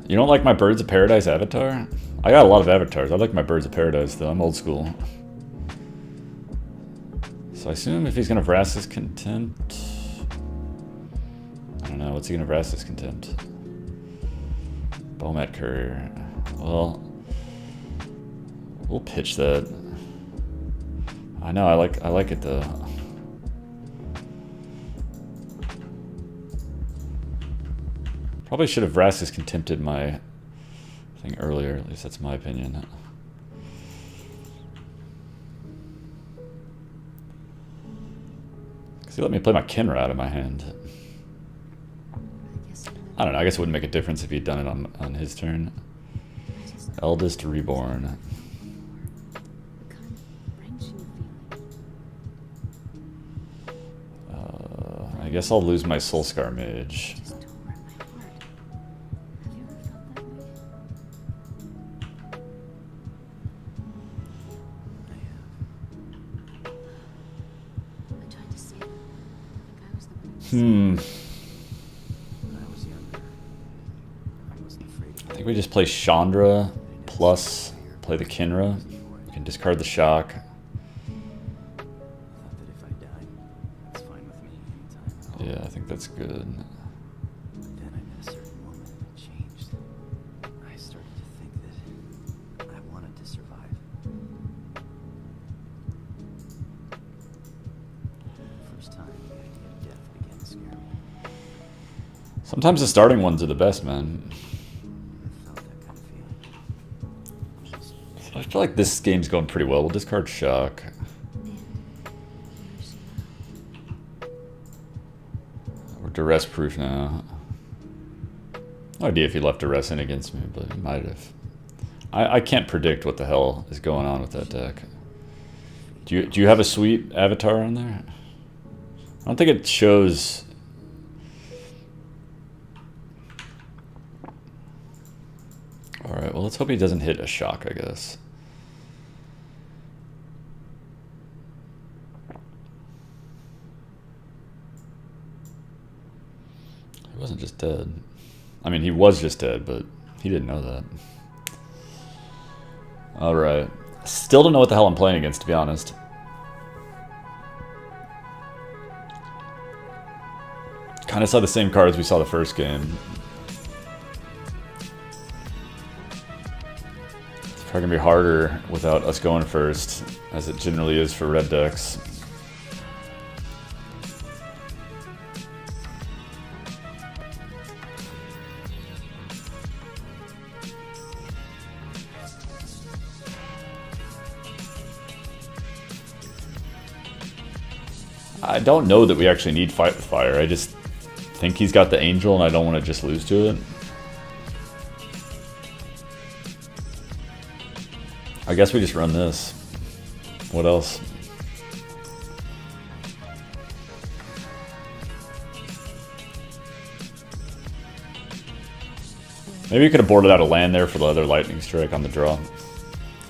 You don't like my Birds of Paradise avatar? I got a lot of avatars. I like my Birds of Paradise though. I'm old school. So I assume if he's gonna Vraska's Contempt, I don't know. What's he gonna Vraska's Contempt? Bomat Courier. Well, we'll pitch that. I know. I like it though. Probably should have Vraska's Contempted my thing earlier. At least that's my opinion. Because he let me play my Kinra out of my hand. I don't know. I guess it wouldn't make a difference if he'd done it on his turn. Eldest Reborn. I guess I'll lose my Soulscar Mage. I think we just play Chandra plus play the Kinra. You can discard the shock. Yeah, I think that's good. Then at a certain moment it changed. I started to think that I wanted to survive. The first time the idea of death began to scare me. Sometimes the starting ones are the best, man. I felt that kind of feeling. I feel like this game's going pretty well. We'll discard shock. We're duress proof now. No idea if he left a rest in against me, but he might have. I can't predict what the hell is going on with that deck. Do you have a sweet avatar on there? I don't think it shows. Alright, well let's hope he doesn't hit a shock, I guess. He wasn't just dead. I mean, he was just dead, but he didn't know that. Alright. Still don't know what the hell I'm playing against, to be honest. Kind of saw the same cards we saw the first game. It's probably going to be harder without us going first, as it generally is for red decks. I don't know that we actually need Fight with Fire. I just think he's got the Angel and I don't want to just lose to it. I guess we just run this. What else? Maybe we could have boarded out a land there for the other Lightning Strike on the draw.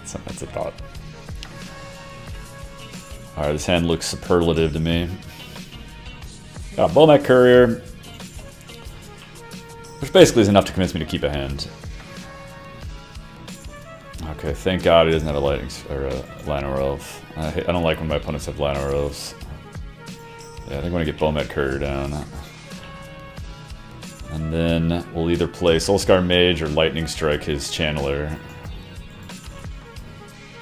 That's a thought. Alright, this hand looks superlative to me. Got a Bomat Courier, which basically is enough to convince me to keep a hand. Okay, thank God he doesn't have a Lightning or a Llanowar Elf. I don't like when my opponents have Llanowar Elves. Yeah, I think I'm gonna get Bomat Courier down. And then we'll either play Soulscar Mage or Lightning Strike his Channeler.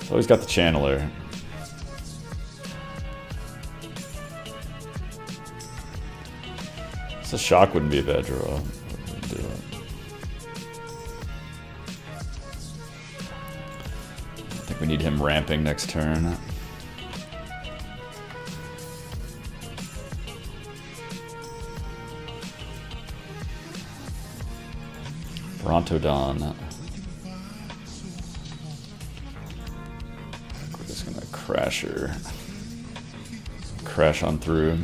So he's got the Channeler. So shock wouldn't be a bad draw. Do it. I think we need him ramping next turn. Brontodon. We're just gonna crash on through.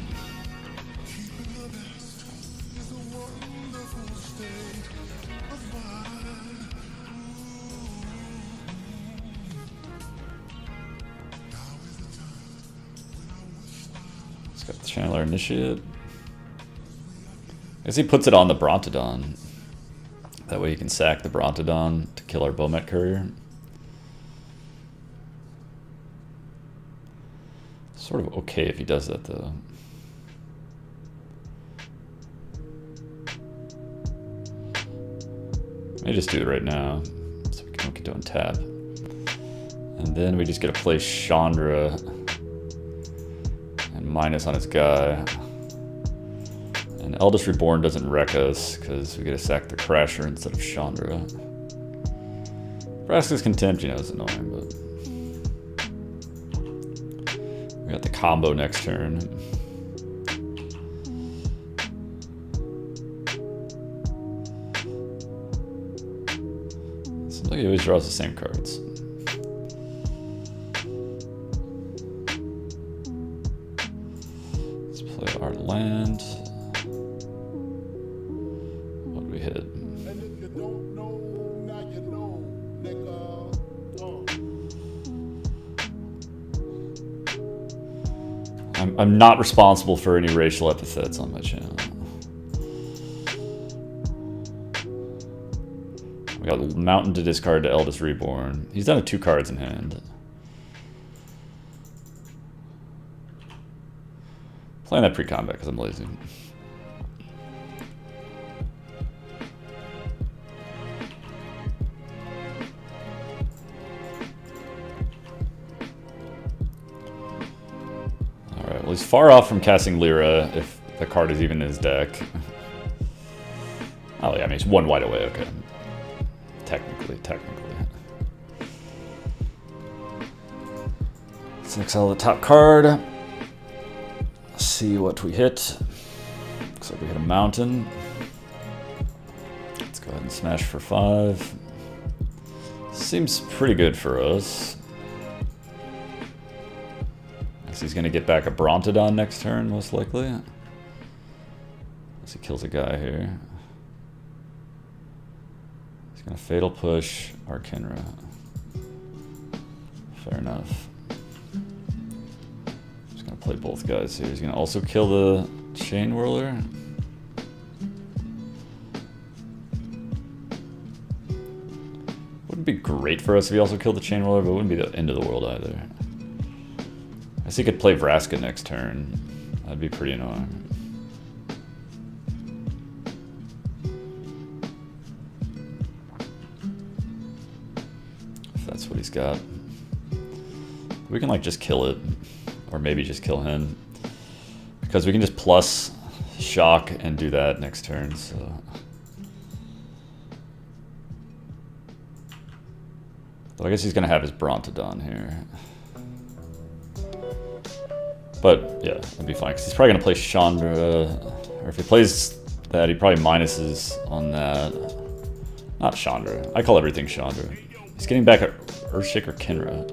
Got the Channeler Initiate. I guess he puts it on the Brontodon. That way he can sack the Brontodon to kill our Bomat Courier. Sort of okay if he does that though. May just do it right now, so we can get to untap. And then we just get to play Chandra and minus on his guy. And Eldest Reborn doesn't wreck us because we get to sack the Crasher instead of Chandra. Vraska's Contempt, you know, is annoying, but we got the combo next turn. Seems like he always draws the same cards. Let's play our land. What do we hit? And if you don't know, now you know, nigga. I'm not responsible for any racial epithets on my channel. We got Mountain to discard to Eldest Reborn. He's down to 2 cards in hand. Playing that pre-combat because I'm lazy. Alright, well he's far off from casting Lyra if the card is even in his deck. Oh yeah, I mean, he's 1 white away, okay. Technically. Let's exile the top card. See what we hit. Looks like we hit a mountain. Let's go ahead Smash for 5. Seems pretty good for us. Guess he's gonna get back a Brontodon next turn, most likely. Unless he kills a guy here. He's gonna Fatal Push Arkinra. Fair enough. He's gonna play both guys here. He's gonna also kill the Chain Whirler. Wouldn't be great for us if he also killed the Chain Whirler, but it wouldn't be the end of the world either. I guess he could play Vraska next turn. That'd be pretty annoying. If that's what he's got. We can like just kill it. Or maybe just kill him. Because we can just plus shock and do that next turn, so. So I guess he's gonna have his Brontodon here. But yeah, that'd be fine, because he's probably gonna play Chandra, or if he plays that, he probably minuses on that. Not Chandra. I call everything Chandra. He's getting back at Earthshaker Kinra.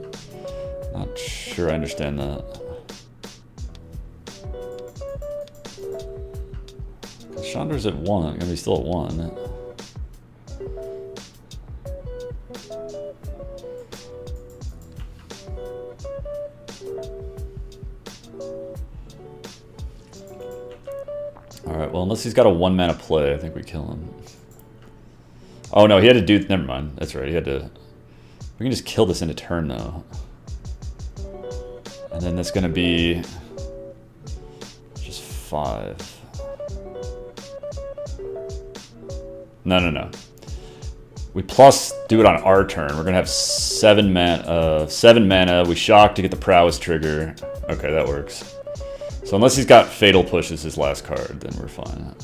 Not sure I understand that. Chandra's at 1, gonna be still at 1. Alright, well, unless he's got a 1-mana play, I think we kill him. Oh no, he had to do... Never mind, that's right, he had to... We can just kill this in a turn, though. And then that's gonna be... just 5. No. We plus do it on our turn. We're gonna have 7 mana. We shock to get the prowess trigger. Okay, that works. So unless he's got Fatal Push as his last card, then we're fine.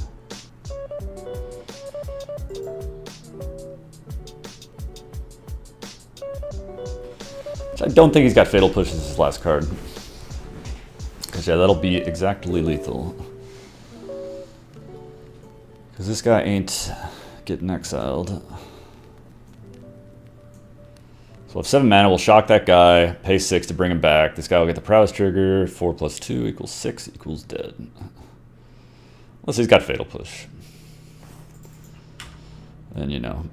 Which I don't think he's got Fatal Push as his last card. Because yeah, that'll be exactly lethal. Because this guy ain't getting exiled. So we'll have 7 mana, we'll shock that guy, pay 6 to bring him back. This guy will get the prowess trigger, 4 + 2 = 6 = dead. Unless he's got Fatal Push. And you know.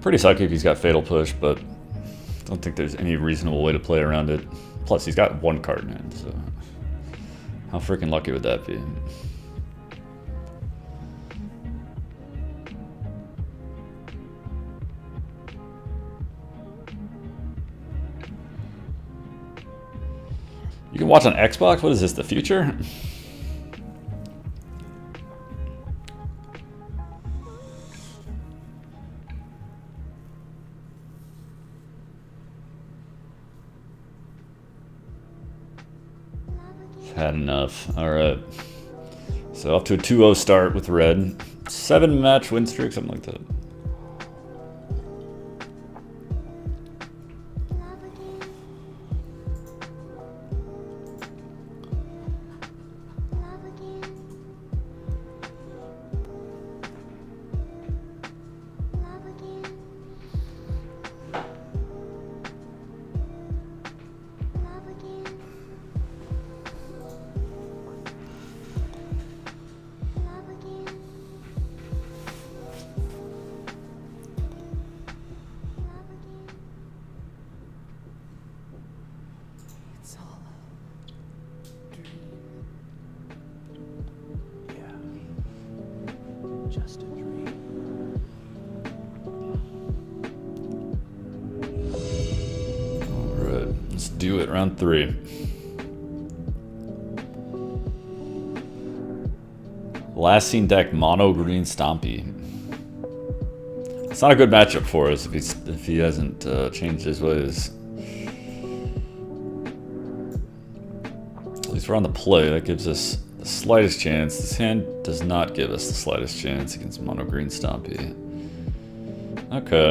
Pretty sucky if he's got Fatal Push, but I don't think there's any reasonable way to play around it. Plus, he's got 1 card in hand, so how freaking lucky would that be? You can watch on Xbox? What is this, the future? Had enough. Alright. So off to a 2-0 start with red. 7-match win streak, something like that. It's all a dream. Yeah. Just a dream. Alright, let's do it. Round 3. Last seen deck, mono green Stompy. It's not a good matchup for us if he hasn't changed his ways. At least we're on the play. That gives us the slightest chance. This hand does not give us the slightest chance against mono green Stompy. Okay.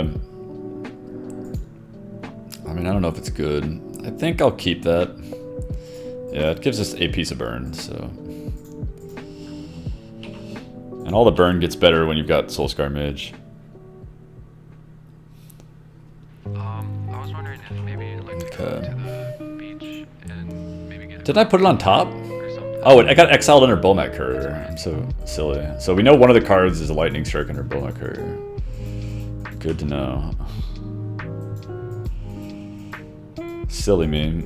I mean, I don't know if it's good. I think I'll keep that. Yeah, it gives us a piece of burn, so. And all the burn gets better when you've got Soulscar Mage. I was wondering if maybe like to go to the beach and maybe get. Did I put it on top? Or something. Oh, I got exiled under Bulmak Courier. I'm so silly. So we know one of the cards is a Lightning Strike under Bulmak Courier. Good to know. Silly me.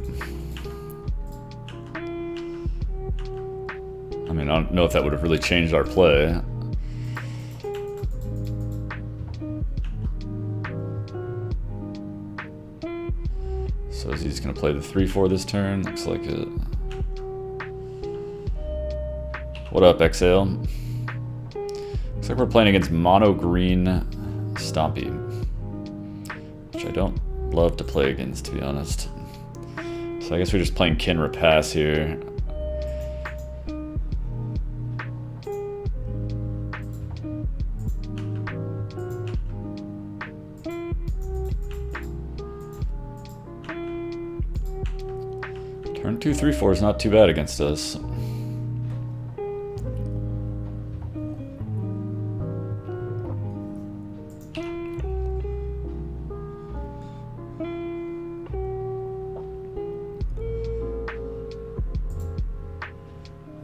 I mean, I don't know if that would have really changed our play. So is he just going to play the 3-4 this turn? Looks like it. What up, Exhale? Looks like we're playing against mono green Stompy, which I don't love to play against, to be honest. So I guess we're just playing Kinra Pass here. Turn 2, 3, 4 is not too bad against us.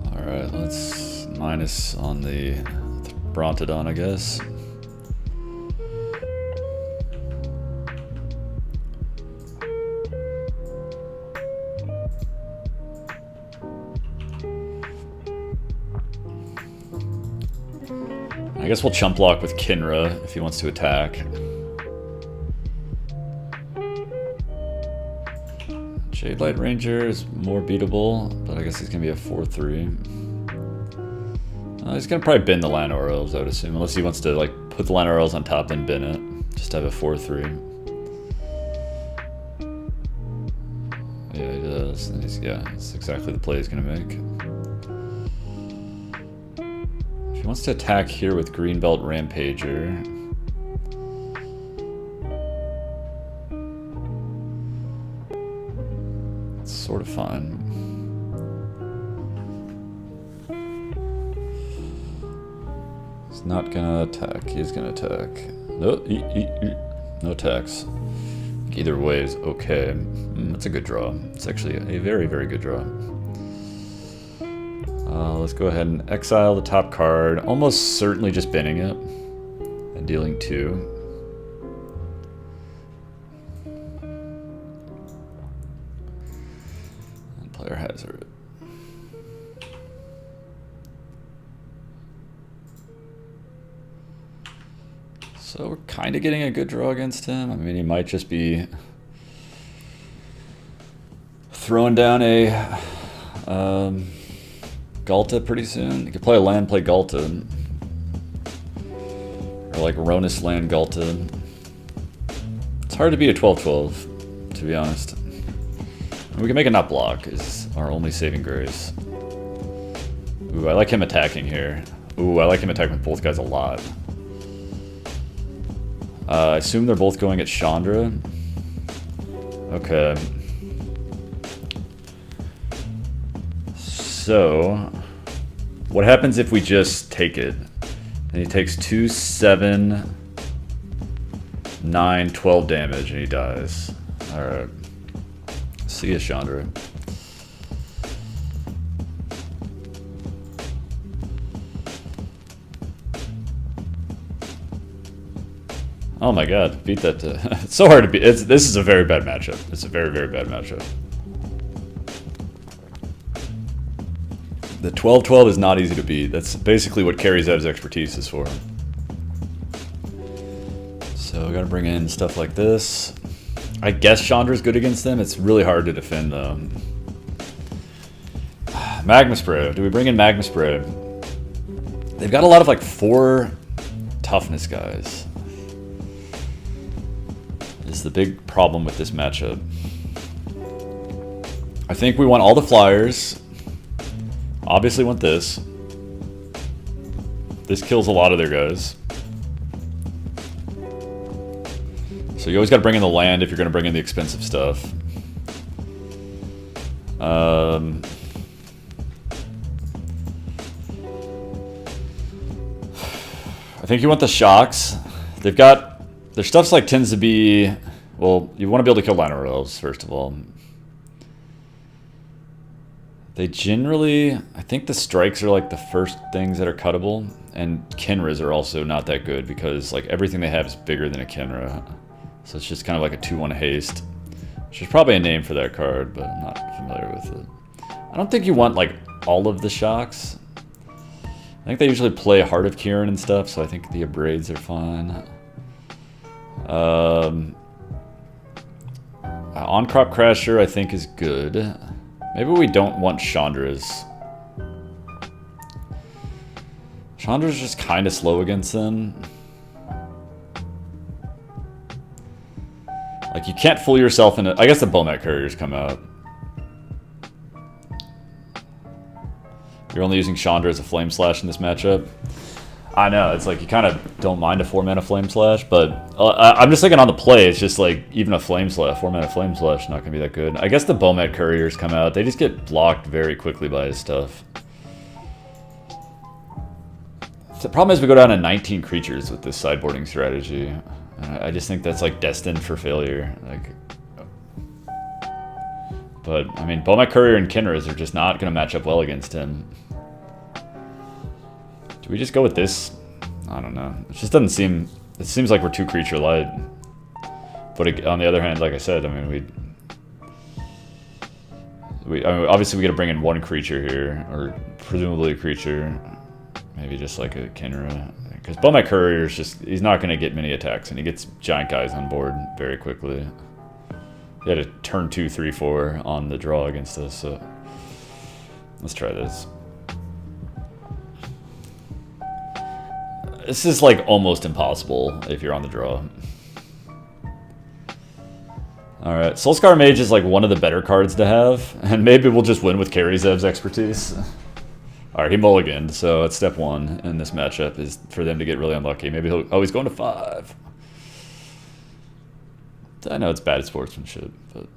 Alright, let's minus on the Brontodon, I guess. I guess we'll chump block with Kinra if he wants to attack. Jade Light Ranger is more beatable, but I guess he's gonna be a 4-3. He's gonna probably bin the Land Orals, I would assume, unless he wants to like put the Land Orals on top and bin it. Just have a 4-3. Yeah, he does. And yeah, that's exactly the play he's gonna make. He wants to attack here with Greenbelt Rampager. It's sort of fine. He's not gonna attack. He's gonna attack. No, no attacks. Either way is okay. That's a good draw. It's actually a very, very good draw. Let's go ahead and exile the top card, almost certainly just binning it and dealing 2. And player hazard. So we're kind of getting a good draw against him. I mean, he might just be throwing down a Galta pretty soon. You could play a land, play Galta. Or like Ronus land Galta. It's hard to beat a 12-12, to be honest. We can make a not block, is our only saving grace. Ooh, I like him attacking here. Ooh, I like him attacking with both guys a lot. I assume they're both going at Chandra. Okay. So, what happens if we just take it? And he takes 2, 7, 9, 12 damage and he dies. Alright. See ya, Chandra. Oh my god, beat that. It's so hard to beat. This is a very bad matchup. It's a very, very bad matchup. The 12-12 is not easy to beat. That's basically what Carry Zeb's expertise is for. So we gotta bring in stuff like this. I guess Chandra's good against them. It's really hard to defend them. Magma Spray. Do we bring in Magma Spray? They've got a lot of like 4 toughness guys. Is the big problem with this matchup. I think we want all the flyers. Obviously want this. This kills a lot of their guys. So you always got to bring in the land if you're going to bring in the expensive stuff. I think you want the shocks. They've got... Their stuff's like tends to be... Well, you want to be able to kill Llanowar Elves, first of all. They generally... I think the strikes are like the first things that are cuttable. And Kenras are also not that good because like everything they have is bigger than a Kenra. So it's just kind of like a 2-1 haste. Which is probably a name for that card, but I'm not familiar with it. I don't think you want like all of the shocks. I think they usually play Heart of Kirin and stuff, so I think the Abrades are fine. On-Crop Crasher I think is good. Maybe we don't want Chandra's. Chandra's just kind of slow against them. Like, you can't fool yourself into... I guess the Bomat Couriers come out. You're only using Chandra as a Flame Slash in this matchup. I know, it's like you kind of don't mind a 4-mana Flame Slash, but I'm just thinking on the play, it's just like even a Flame Slash, 4-mana Flame Slash, not going to be that good. I guess the Bomat Couriers come out. They just get blocked very quickly by his stuff. The problem is we go down to 19 creatures with this sideboarding strategy. I just think that's like destined for failure. Like, but I mean, Bomat Courier and Kenras are just not going to match up well against him. Do we just go with this? I don't know. It just doesn't seem... It seems like we're too creature light. But on the other hand, like I said, I mean, I mean, obviously we got to bring in one creature here, or presumably a creature. Maybe just like a Kenra. Because Bomat Courier is just... He's not going to get many attacks, and he gets giant guys on board very quickly. He had a turn 2, 3, 4 on the draw against us, so... Let's try this. This is like almost impossible if you're on the draw. Alright, Soulscar Mage is like one of the better cards to have, and maybe we'll just win with Karizev's expertise. Alright, he mulliganed, so that's step 1 in this matchup, is for them to get really unlucky. Maybe he'll... Oh, he's going to 5. I know it's bad sportsmanship, but...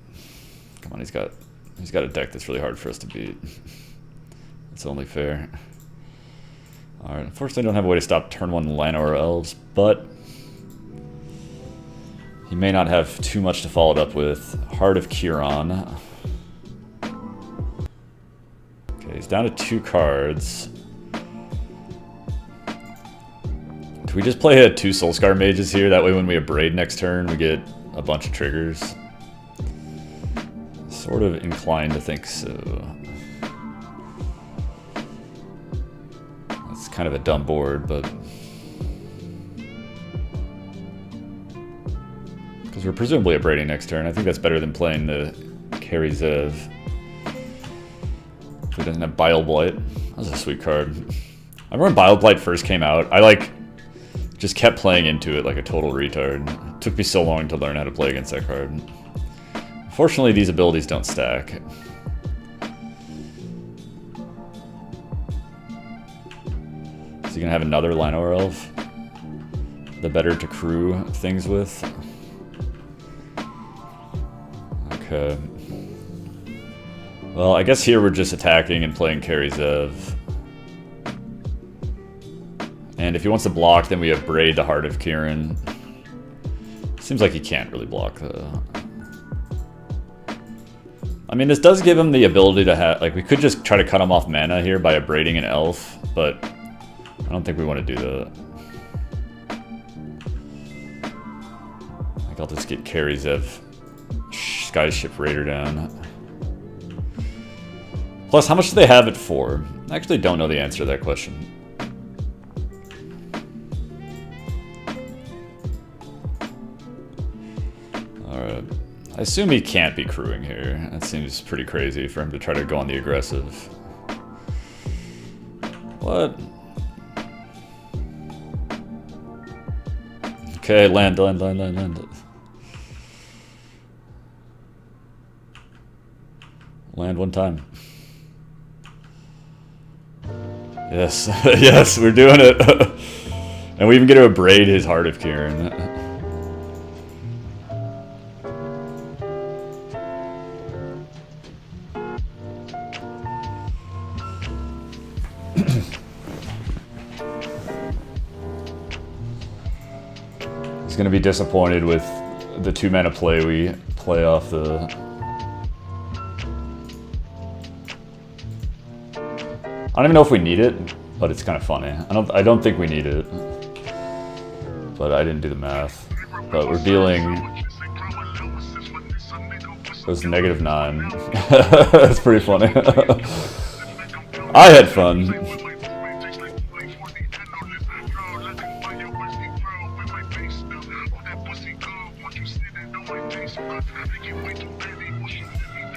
Come on, he's got a deck that's really hard for us to beat. It's only fair. Alright, unfortunately I don't have a way to stop turn 1 Llanowar Elves, but... He may not have too much to follow it up with. Heart of Kirin. Okay, he's down to 2 cards. Do we just play 2 Soulscar Mages here? That way when we abrade next turn, we get a bunch of triggers. Sort of inclined to think so. It's kind of a dumb board, but... Because we're presumably abrading next turn. I think that's better than playing the Karizev. If we didn't have Bile Blight. That was a sweet card. I remember when Bile Blight first came out, I like just kept playing into it like a total retard. It took me so long to learn how to play against that card. Unfortunately, these abilities don't stack. Is he gonna have another Llanowar Elf? The better to crew things with? Okay. Well, I guess here we're just attacking and playing Karizev. And if he wants to block, then we have Braid the Heart of Kirin. Seems like he can't really block, though. I mean, this does give him the ability to have... Like, we could just try to cut him off mana here by abrading an elf, but I don't think we want to do that. I think I'll just get Karizev Skyship Raider down. Plus, how much do they have it for? I actually don't know the answer to that question. Alright. I assume he can't be crewing here. That seems pretty crazy for him to try to go on the aggressive. What? Okay, land. Land one time. Yes, yes, we're doing it. And we even get to abrade his Heart of Kieran. He's gonna be disappointed with the 2-mana play we play off the... I don't even know if we need it, but it's kind of funny. I don't think we need it, but I didn't do the math. But we're dealing. It was -9. That's pretty funny. I had fun.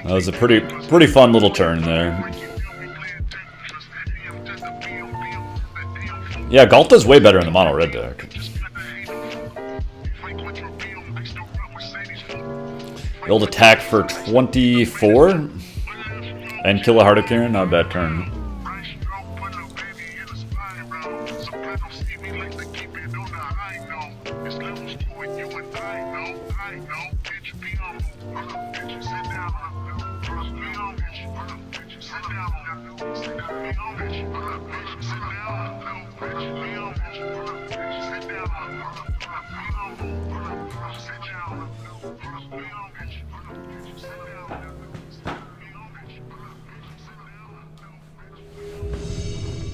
That was a pretty fun little turn there. Yeah, Galta's way better in the mono red deck. He'll attack for 24 and kill a Heart of Kieran. Not a bad turn.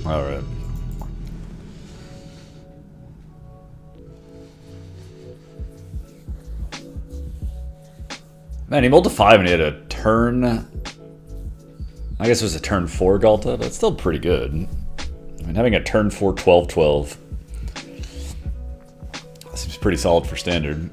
All right. Man, he mulled to 5 and he had a turn. I guess it was a turn 4 Galta, but it's still pretty good. I mean, having a turn 4 12/12 seems pretty solid for standard.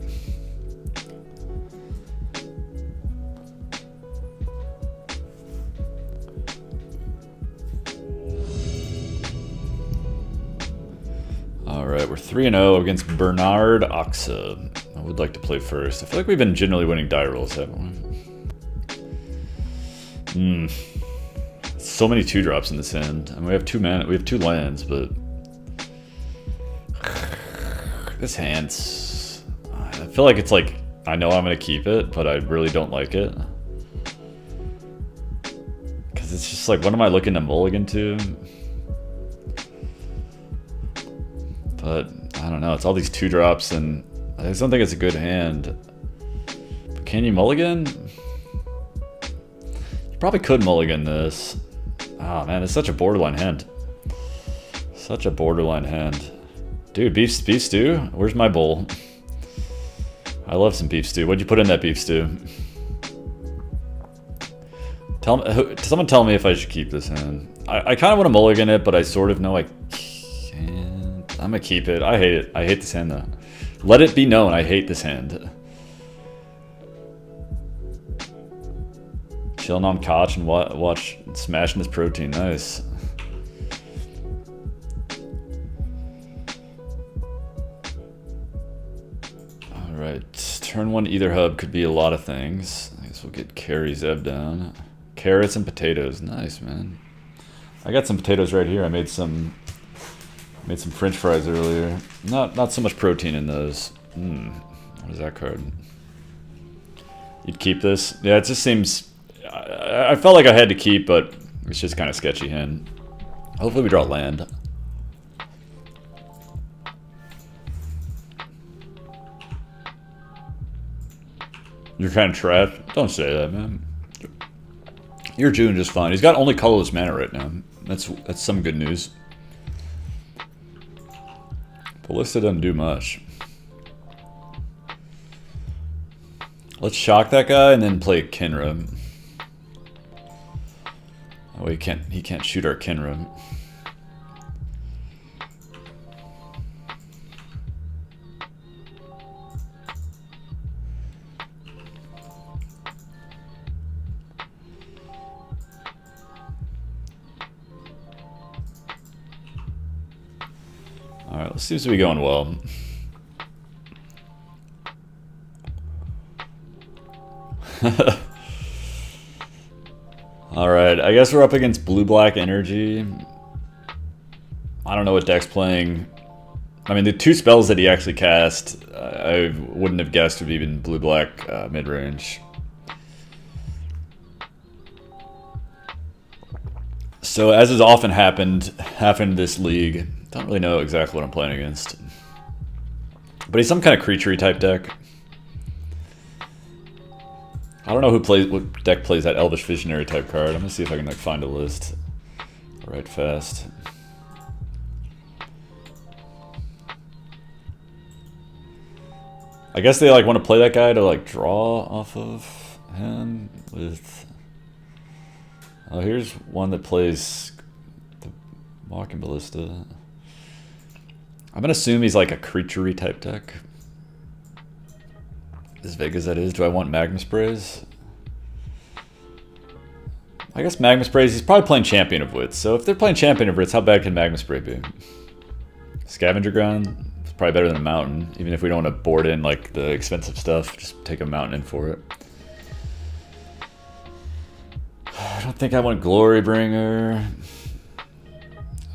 Alright, we're 3-0 against Bernard Oxa. I would like to play first. I feel like we've been generally winning die rolls, haven't we? So many 2-drops in this hand. I mean, we have 2 mana, we have 2 lands, but this hand's... I feel like it's like, I know I'm gonna keep it, but I really don't like it. Because it's just like, what am I looking to mulligan to? But, I don't know, it's all these 2-drops, and I just don't think it's a good hand. But can you mulligan? You probably could mulligan this. Oh man, it's such a borderline hand. Such a borderline hand. Dude, beef stew? Where's my bowl? I love some beef stew. What'd you put in that beef stew? Someone tell me if I should keep this hand. I kind of want to mulligan it, but I sort of know I can't. I'm gonna keep it. I hate it. I hate this hand though. Let it be known, I hate this hand. Chilling on couch and watch smashing this protein. Nice. Alright, turn 1 either hub could be a lot of things. I guess we'll get Carry Zev down. Carrots and potatoes. Nice, man. I got some potatoes right here. I made some French fries earlier. Not so much protein in those. What is that card? You'd keep this? Yeah, it just seems... I felt like I had to keep, but it's just kind of sketchy hand. Hopefully we draw land. You're kind of trash? Don't say that, man. You're doing just fine. He's got only colorless mana right now. That's some good news. Ballista doesn't do much. Let's shock that guy and then play Kinra. Oh, he can't shoot our Kinra. Alright, this seems to be going well. Alright, I guess we're up against blue-black energy. I don't know what deck's playing. I mean, the 2 spells that he actually cast, I wouldn't have guessed would be even blue-black mid-range. So, as has often happened in this league, don't really know exactly what I'm playing against. But he's some kind of creature-y type deck. I don't know what deck plays that Elvish Visionary type card. I'm gonna see if I can like find a list right fast. I guess they like want to play that guy to like draw off of him with. Oh, here's one that plays the Walking Ballista. I'm gonna assume he's like a creature-y type deck. As vague as that is, do I want Magma Sprays? I guess Magma Sprays, he's probably playing Champion of Wits. So if they're playing Champion of Wits, how bad can Magma Spray be? Scavenger Ground is probably better than a Mountain. Even if we don't want to board in like the expensive stuff, just take a Mountain in for it. I don't think I want Glorybringer.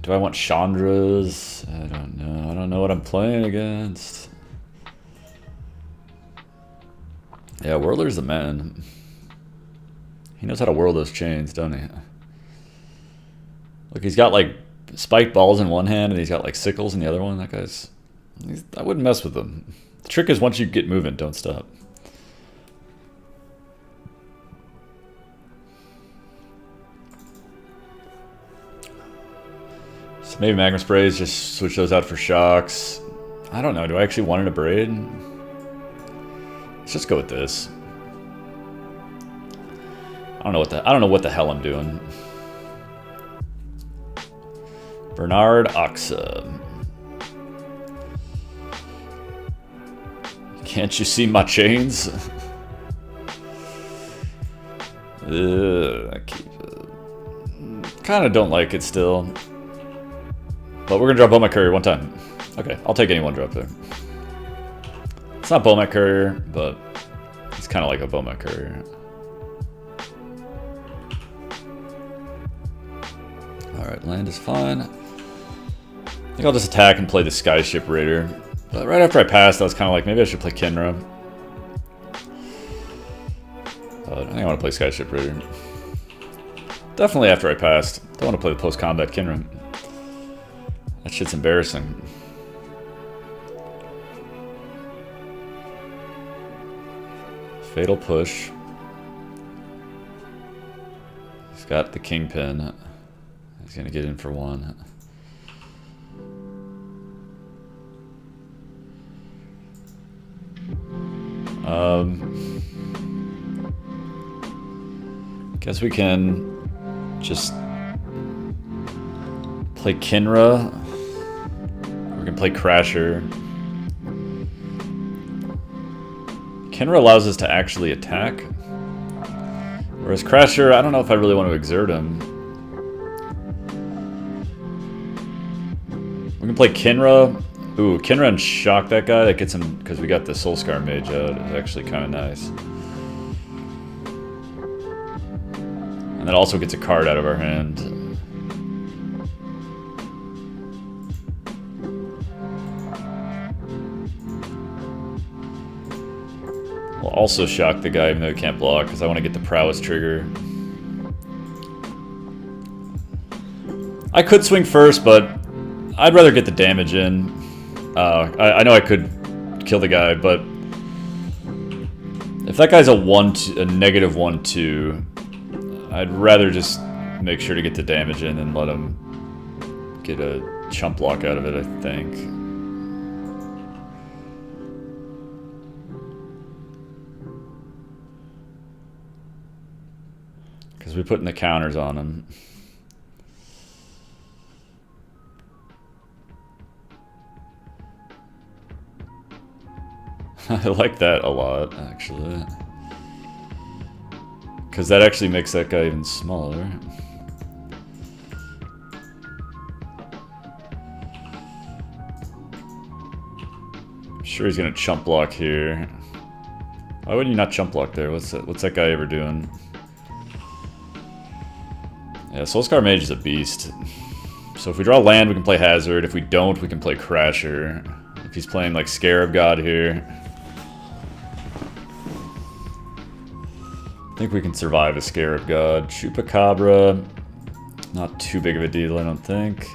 Do I want Chandra's? I don't know. I don't know what I'm playing against. Yeah, Whirler's the man. He knows how to whirl those chains, don't he? Look, he's got like spiked balls in one hand and he's got like sickles in the other one. That guy's... I wouldn't mess with him. The trick is once you get moving, don't stop. So maybe Magma Sprays, just switch those out for shocks. I don't know, do I actually want an Abrade? Let's just go with this. I don't know what the hell I'm doing. Bernard Oxa. Can't you see my chains? I keep kind of don't like it still. But we're gonna drop Bowmat Courier one time. Okay, I'll take any one drop there. It's not Bowmat Courier, but it's kind of like a Bowmat Courier. Alright, land is fine. I think I'll just attack and play the Skyship Raider. But right after I passed, I was kind of like, maybe I should play Kinra. But I think I want to play Skyship Raider. Definitely after I passed. Don't want to play the post-combat Kinra. That shit's embarrassing. Fatal Push. He's got the Kingpin. He's gonna get in for one. Guess we can just play Kinra. We can play Crasher. Kinra allows us to actually attack. Whereas Crasher, I don't know if I really want to exert him. We can play Kinra. Ooh, Kinra and shock that guy. That gets him, because we got the Soulscar Mage out. It's actually kind of nice. And that also gets a card out of our hand. We'll also shock the guy even though he can't block, because I want to get the Prowess trigger. I could swing first, but I'd rather get the damage in. I know I could kill the guy, but if that guy's a -1/2, I'd rather just make sure to get the damage in and let him get a chump block out of it, I think. Because we're putting the counters on him. I like that a lot, actually. Because that actually makes that guy even smaller. I'm sure he's gonna chump block here. Why wouldn't you not chump block there? What's that guy ever doing? Yeah, Soulscar Mage is a beast. So if we draw land, we can play Hazard. If we don't, we can play Crasher. If he's playing like Scarab God here, I think we can survive a Scarab God. Chupacabra, not too big of a deal, I don't think.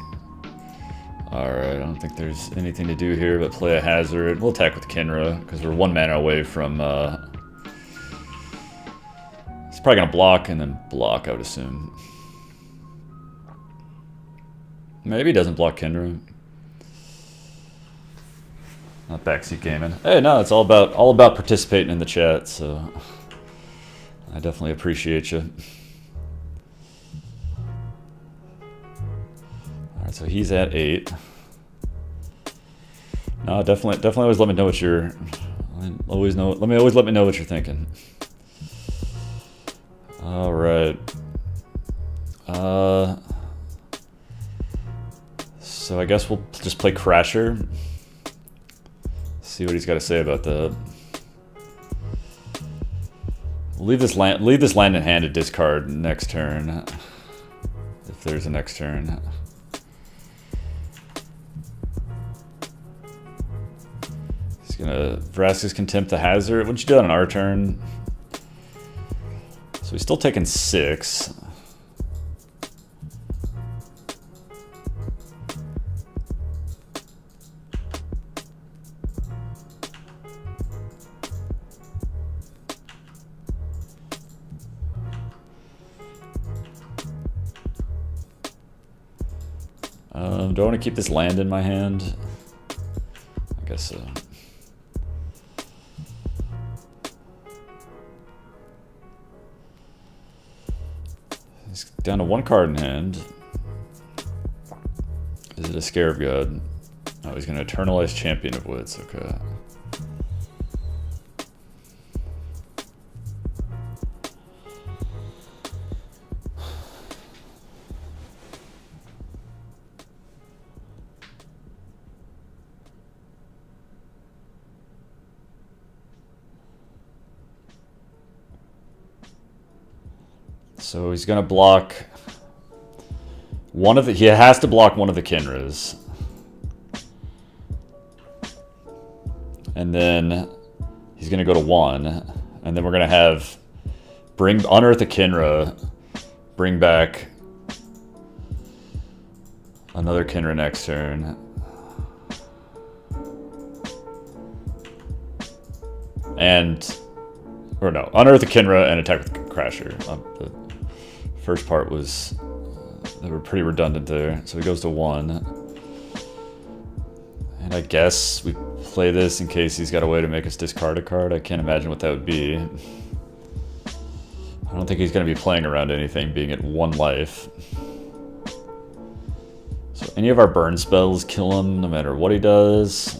Alright, I don't think there's anything to do here but play a Hazard. We'll attack with Kinra, because we're 1 mana away from... He's probably going to block and then block, I would assume. Maybe he doesn't block Kinra. Not backseat gaming. Hey, no, it's all about participating in the chat, so... I definitely appreciate you. Alright, so he's at 8. No, definitely always let me know what you're... Let me always let me know what you're thinking. Alright. So I guess we'll just play Crasher. See what he's got to say about that. Leave this land in hand to discard next turn. If there's a next turn. He's gonna Vraska's Contempt the Hazard. Wouldn't you do that on our turn? So he's still taking 6. Do I want to keep this land in my hand? I guess so. He's down to 1 card in hand. Is it a Scarab God? Oh, he's going to Eternalize Champion of Wits. Okay. So he's gonna block one of the... He has to block one of the Kinras. And then he's gonna go to 1. And then we're gonna have... Unearth a Kinra. Bring back another Kinra next turn. And... Or no, Unearth a Kinra and attack with Crasher. The first part was... They were pretty redundant there. So he goes to 1. And I guess we play this in case he's got a way to make us discard a card. I can't imagine what that would be. I don't think he's going to be playing around anything being at 1 life. So any of our burn spells kill him no matter what he does.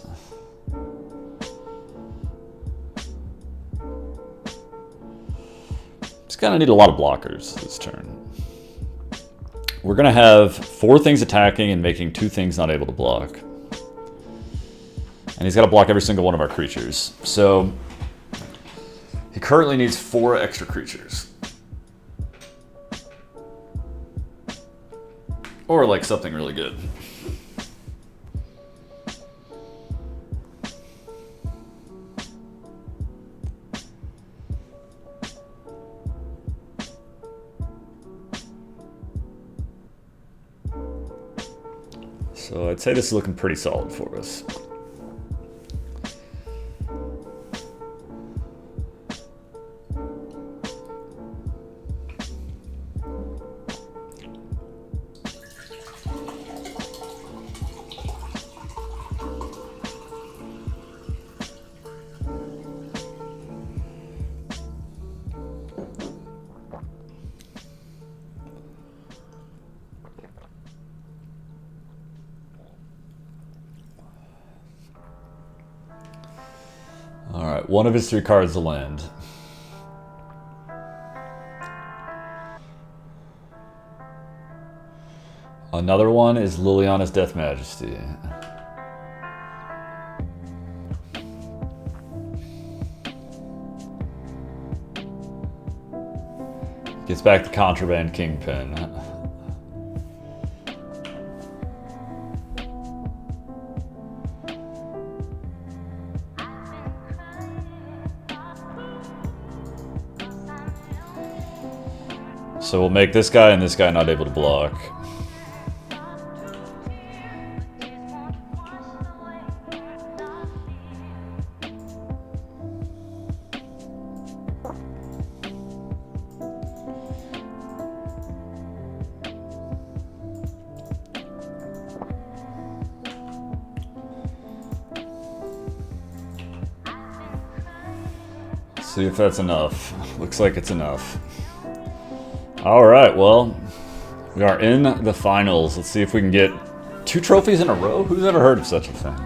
Gonna need a lot of blockers this turn. We're gonna have 4 things attacking and making 2 things not able to block. And he's gotta block every single one of our creatures. So he currently needs 4 extra creatures. Or like something really good. So I'd say this is looking pretty solid for us. Alright, one of his 3 cards to land. Another one is Liliana's Death Majesty. Gets back the Contraband Kingpin. So we'll make this guy and this guy not able to block. See if that's enough. Looks like it's enough. Alright, well, we are in the finals. Let's see if we can get 2 trophies in a row. Who's ever heard of such a thing?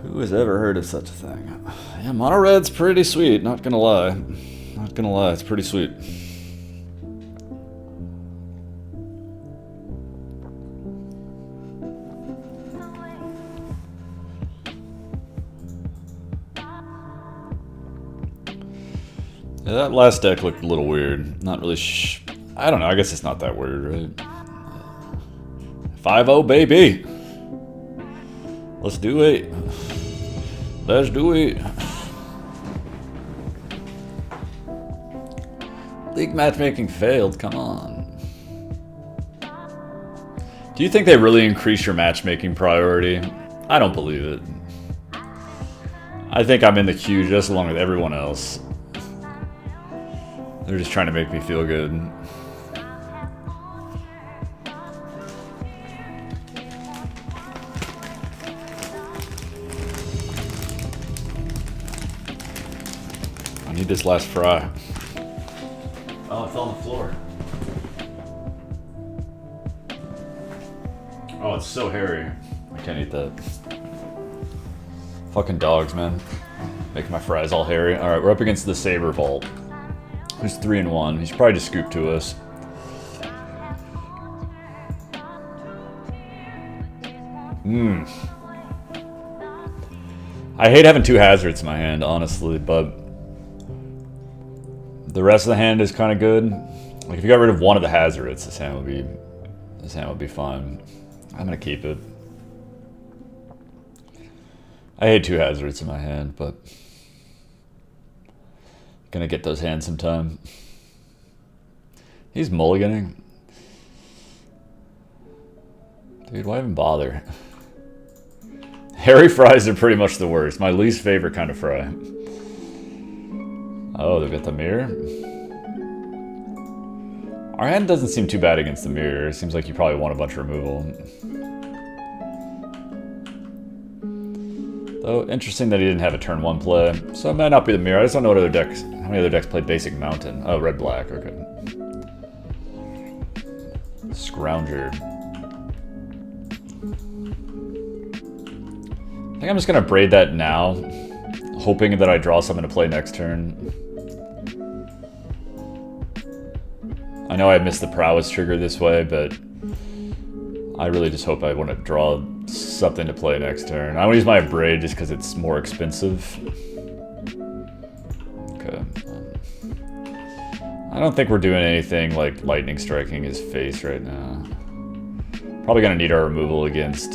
Who has ever heard of such a thing? Yeah, mono red's pretty sweet, not gonna lie. Not gonna lie, it's pretty sweet. Yeah, that last deck looked a little weird. Not really I don't know, I guess it's not that weird, right? 5-0, baby! Let's do it. Let's do it. League matchmaking failed, come on. Do you think they really increase your matchmaking priority? I don't believe it. I think I'm in the queue just along with everyone else. They're just trying to make me feel good. I need this last fry. Oh, it fell on the floor. Oh, it's so hairy. I can't eat that. Fucking dogs, man. Making my fries all hairy. Alright, we're up against the Saber Vault. Who's 3-1. He's probably just scooped to us. I hate having 2 hazards in my hand, honestly, but the rest of the hand is kind of good. Like if you got rid of one of the hazards, this hand would be fine. I'm gonna keep it. I hate 2 hazards in my hand, but gonna get those hands sometime. He's mulliganing. Dude, why even bother? Hairy fries are pretty much the worst. My least favorite kind of fry. Oh, they've got the mirror. Our hand doesn't seem too bad against the mirror. It seems like you probably want a bunch of removal. Though, interesting that he didn't have a turn 1 play. So it might not be the mirror. I just don't know what other decks, how many other decks play basic mountain. Oh, red-black, okay. Scrounger. I think I'm just gonna braid that now, hoping that I draw something to play next turn. I know I missed the prowess trigger this way, but I really just hope I want to draw something to play next turn. I want to use my braid just because it's more expensive. Okay. I don't think we're doing anything like lightning striking his face right now. Probably gonna need our removal against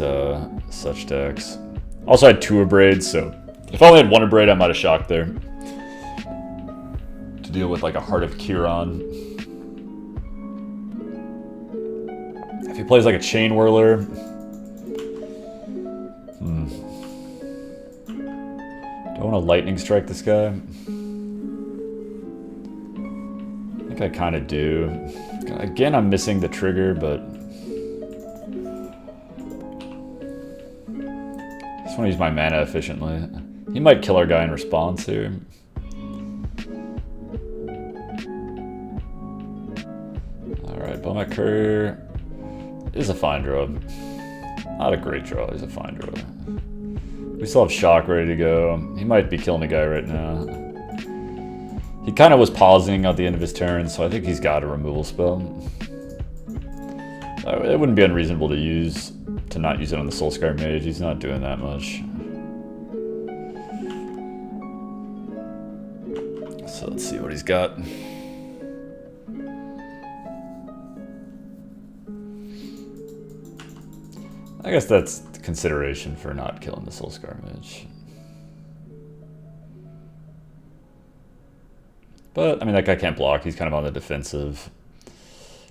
such decks. Also, I had 2 braids, so if I only had 1 braid, I might have shocked there. To deal with like a Heart of Kiron. If he plays like a Chain Whirler. Do I want to lightning strike this guy? I think I kind of do. Again, I'm missing the trigger, but I just want to use my mana efficiently. He might kill our guy in response here. Alright, Bomac Courier is a fine draw. Not a great draw, he's a fine draw. We still have Shock ready to go. He might be killing a guy right now. He kind of was pausing at the end of his turn, so I think he's got a removal spell. It wouldn't be unreasonable to not use it on the Soulscar Mage. He's not doing that much. So let's see what he's got. I guess that's the consideration for not killing the Soulscar Mage. But, I mean, that guy can't block. He's kind of on the defensive.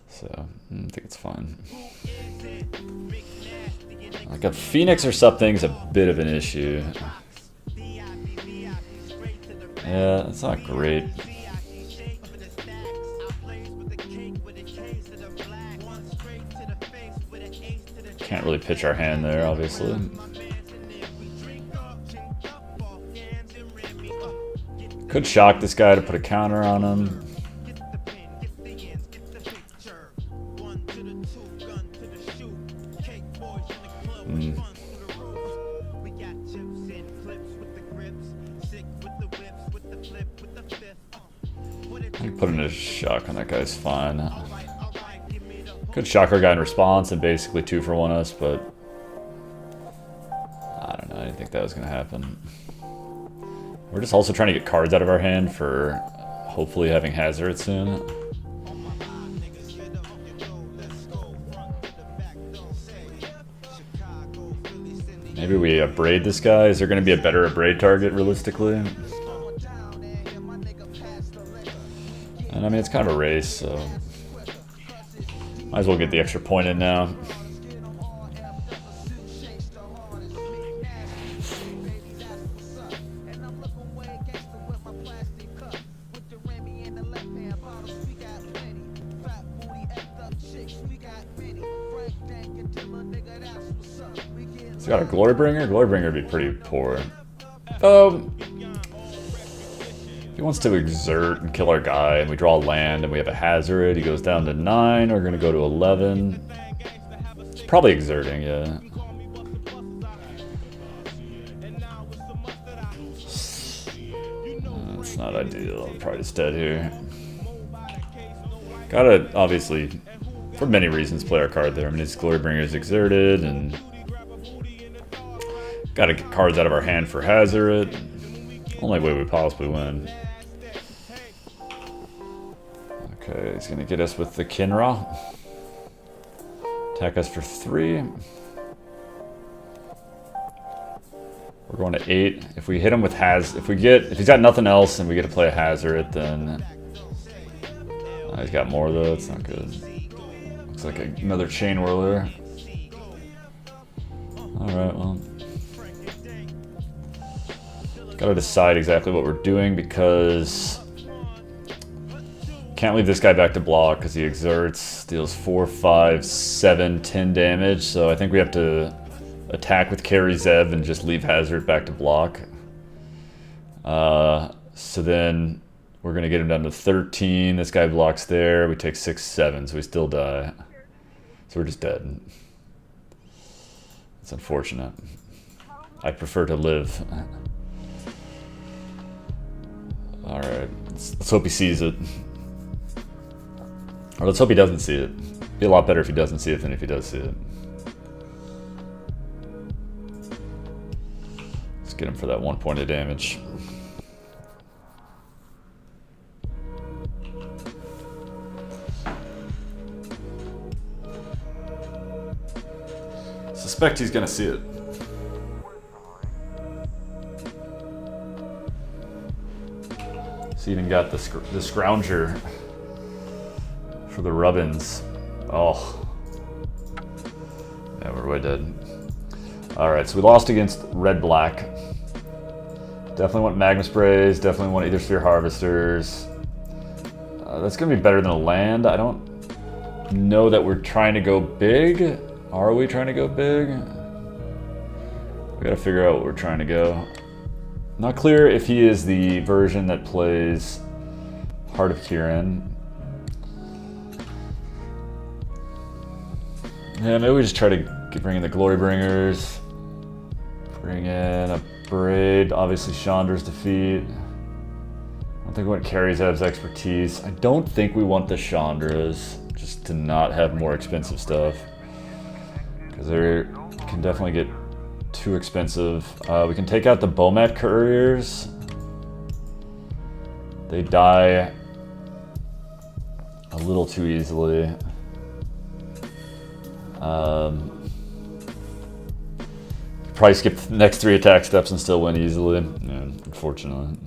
So, I think it's fine. Like a Phoenix or something is a bit of an issue. Yeah, it's not great. Can't really pitch our hand there, obviously. Could shock this guy to put a counter on him. I think putting a shock on that guy's fine. Could shock our guy in response and basically 2-for-1 us, but I don't know. I didn't think that was going to happen. We're just also trying to get cards out of our hand for hopefully having Hazard soon. Maybe we braid this guy. Is there going to be a better braid target realistically? And I mean, it's kind of a race, so might as well get the extra point in now. He's got a Glorybringer? Glorybringer would be pretty poor. He wants to exert and kill our guy, and we draw land, and we have a hazard. He goes down to 9. We're going to go to 11. It's probably exerting, yeah. It's not ideal. I'm probably just dead here. Gotta, obviously, for many reasons, play our card there. I mean, his Glorybringer is exerted, and gotta get cards out of our hand for hazard. Only way we possibly win. Okay, he's gonna get us with the Kinra. Attack us for 3. We're going to 8. If we hit him with if he's got nothing else and we get to play a hazard, then he's got more though. It's not good. Looks like another chain whirler. All right, well. Gotta decide exactly what we're doing because can't leave this guy back to block because he exerts, deals 4, 5, 7, 10 damage. So I think we have to attack with Carry Zev and just leave Hazard back to block. So then we're gonna get him down to 13. This guy blocks there. We take 6, 7, so we still die. So we're just dead. It's unfortunate. I prefer to live. Alright, let's hope he sees it. Or let's hope he doesn't see it. It'd be a lot better if he doesn't see it than if he does see it. Let's get him for that 1 point of damage. Suspect he's gonna see it. Even got the Scrounger for the Rubbins. Oh. Yeah, we're way dead. Alright, so we lost against Red-Black. Definitely want Magma Sprays, definitely want Ether Sphere Harvesters. That's going to be better than a land. I don't know that we're trying to go big. Are we trying to go big? We got to figure out what we're trying to go. Not clear if he is the version that plays Heart of Kirin. Yeah, maybe we just try to bring in the Glorybringers. Bring in a Braid, obviously Chandra's defeat. I don't think we want Karizev's expertise. I don't think we want the Chandras, just to not have more expensive stuff. Because they can definitely get too expensive. We can take out the Bomat Couriers. They die a little too easily. Probably skip the next 3 attack steps and still win easily. Yeah, unfortunately.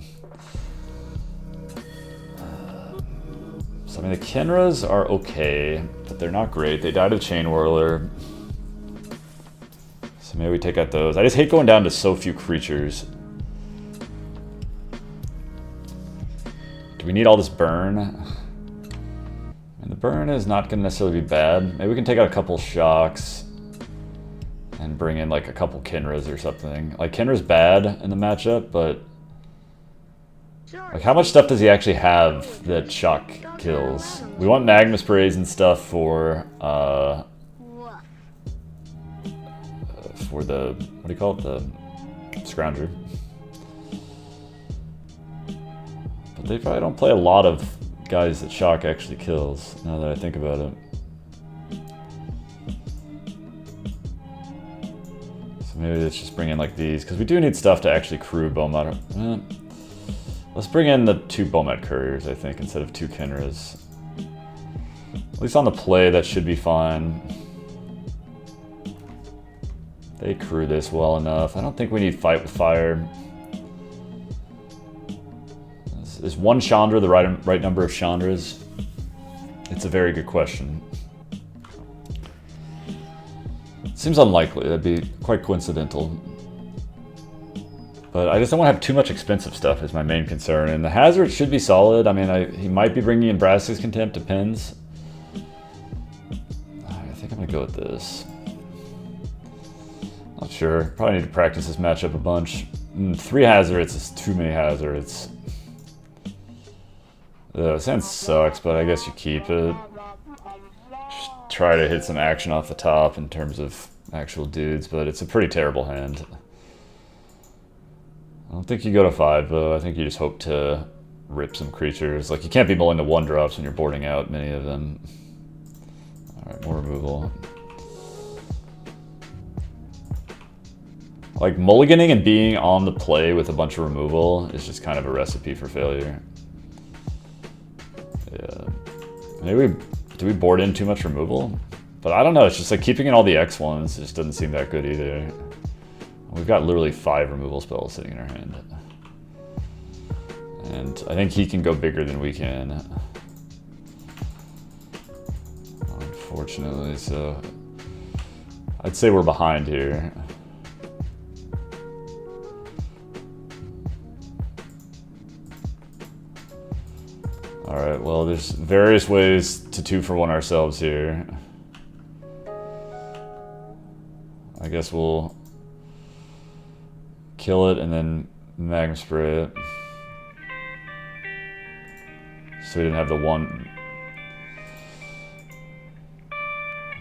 So I mean, the Kenras are okay, but they're not great. They died of Chain Whirler. So maybe we take out those. I just hate going down to so few creatures. Do we need all this burn? And the burn is not going to necessarily be bad. Maybe we can take out a couple shocks and bring in like a couple Kinras or something. Like Kinra's bad in the matchup, but like how much stuff does he actually have that shock kills? We want Magma Sprays and stuff for the, what do you call it? The Scrounger. But they probably don't play a lot of guys that shock actually kills, now that I think about it. So maybe let's just bring in like these, because we do need stuff to actually crew Bomat. Let's bring in the 2 Bomat Couriers, I think, instead of 2 Kinras. At least on the play, that should be fine. They crew this well enough. I don't think we need Fight with Fire. Is 1 Chandra the right number of Chandras? It's a very good question. Seems unlikely. That'd be quite coincidental. But I just don't want to have too much expensive stuff is my main concern. And the Hazard should be solid. I mean, he might be bringing in Brass's Contempt, depends. I think I'm going to go with this. Not sure. Probably need to practice this matchup a bunch. 3 Hazards is too many Hazards. The sense sucks, but I guess you keep it. Just try to hit some action off the top in terms of actual dudes, but it's a pretty terrible hand. I don't think you go to 5, though. I think you just hope to rip some creatures. Like, you can't be mulling to 1-drops when you're boarding out many of them. Alright, more removal. Like, mulliganing and being on the play with a bunch of removal is just kind of a recipe for failure. Yeah. Maybe do we board in too much removal? But I don't know, it's just like keeping in all the X1s just doesn't seem that good either. We've got literally 5 removal spells sitting in our hand. And I think he can go bigger than we can. Unfortunately, so I'd say we're behind here. Alright, well, there's various ways to 2-for-1 ourselves here. I guess we'll kill it and then Magma Spray it. So we didn't have the 1.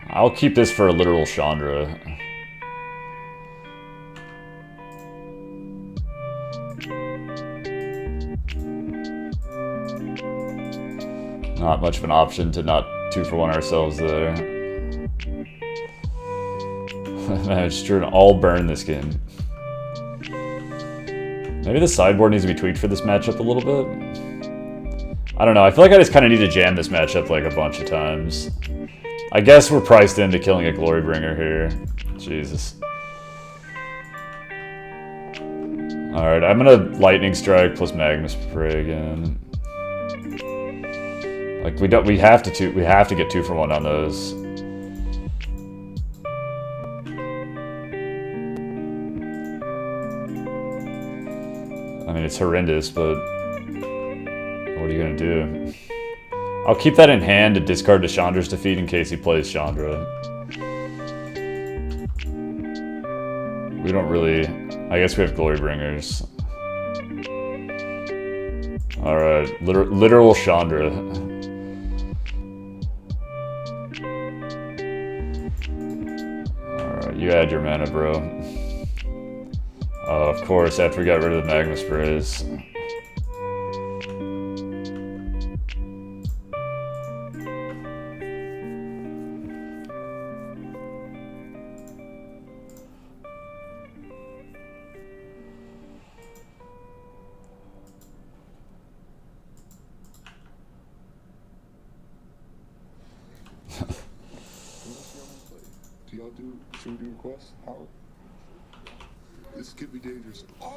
I'll keep this for a literal Chandra. Not much of an option to not 2-for-1 ourselves there. Managed to all burn this game. Maybe the sideboard needs to be tweaked for this matchup a little bit. I don't know, I feel like I just kind of need to jam this matchup like a bunch of times. I guess we're priced into killing a Glorybringer here. Jesus. Alright, I'm gonna Lightning Strike plus Magma Spray again. Like we have to get 2-for-1 on those. I mean, it's horrendous, but what are you gonna do? I'll keep that in hand to discard to Chandra's defeat in case he plays Chandra. We don't really... I guess we have Glorybringers. Alright, literal Chandra. Alright, you add your mana, bro. Oh, of course, after we got rid of the Magma Sprays. Do y'all do shooting requests? Howard? This could be dangerous. Oh!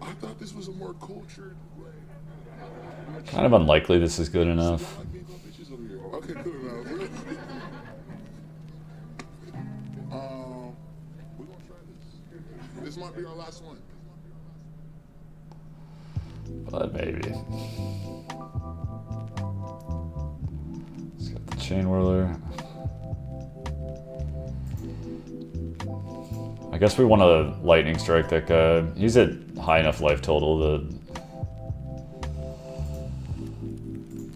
I thought this was a more cultured way. Kind of unlikely this is good enough. Okay, good enough. We're gonna try this. This might be our last one. But maybe. Let's get the chain whirler. I guess we want to lightning strike that guy. He's at high enough life total that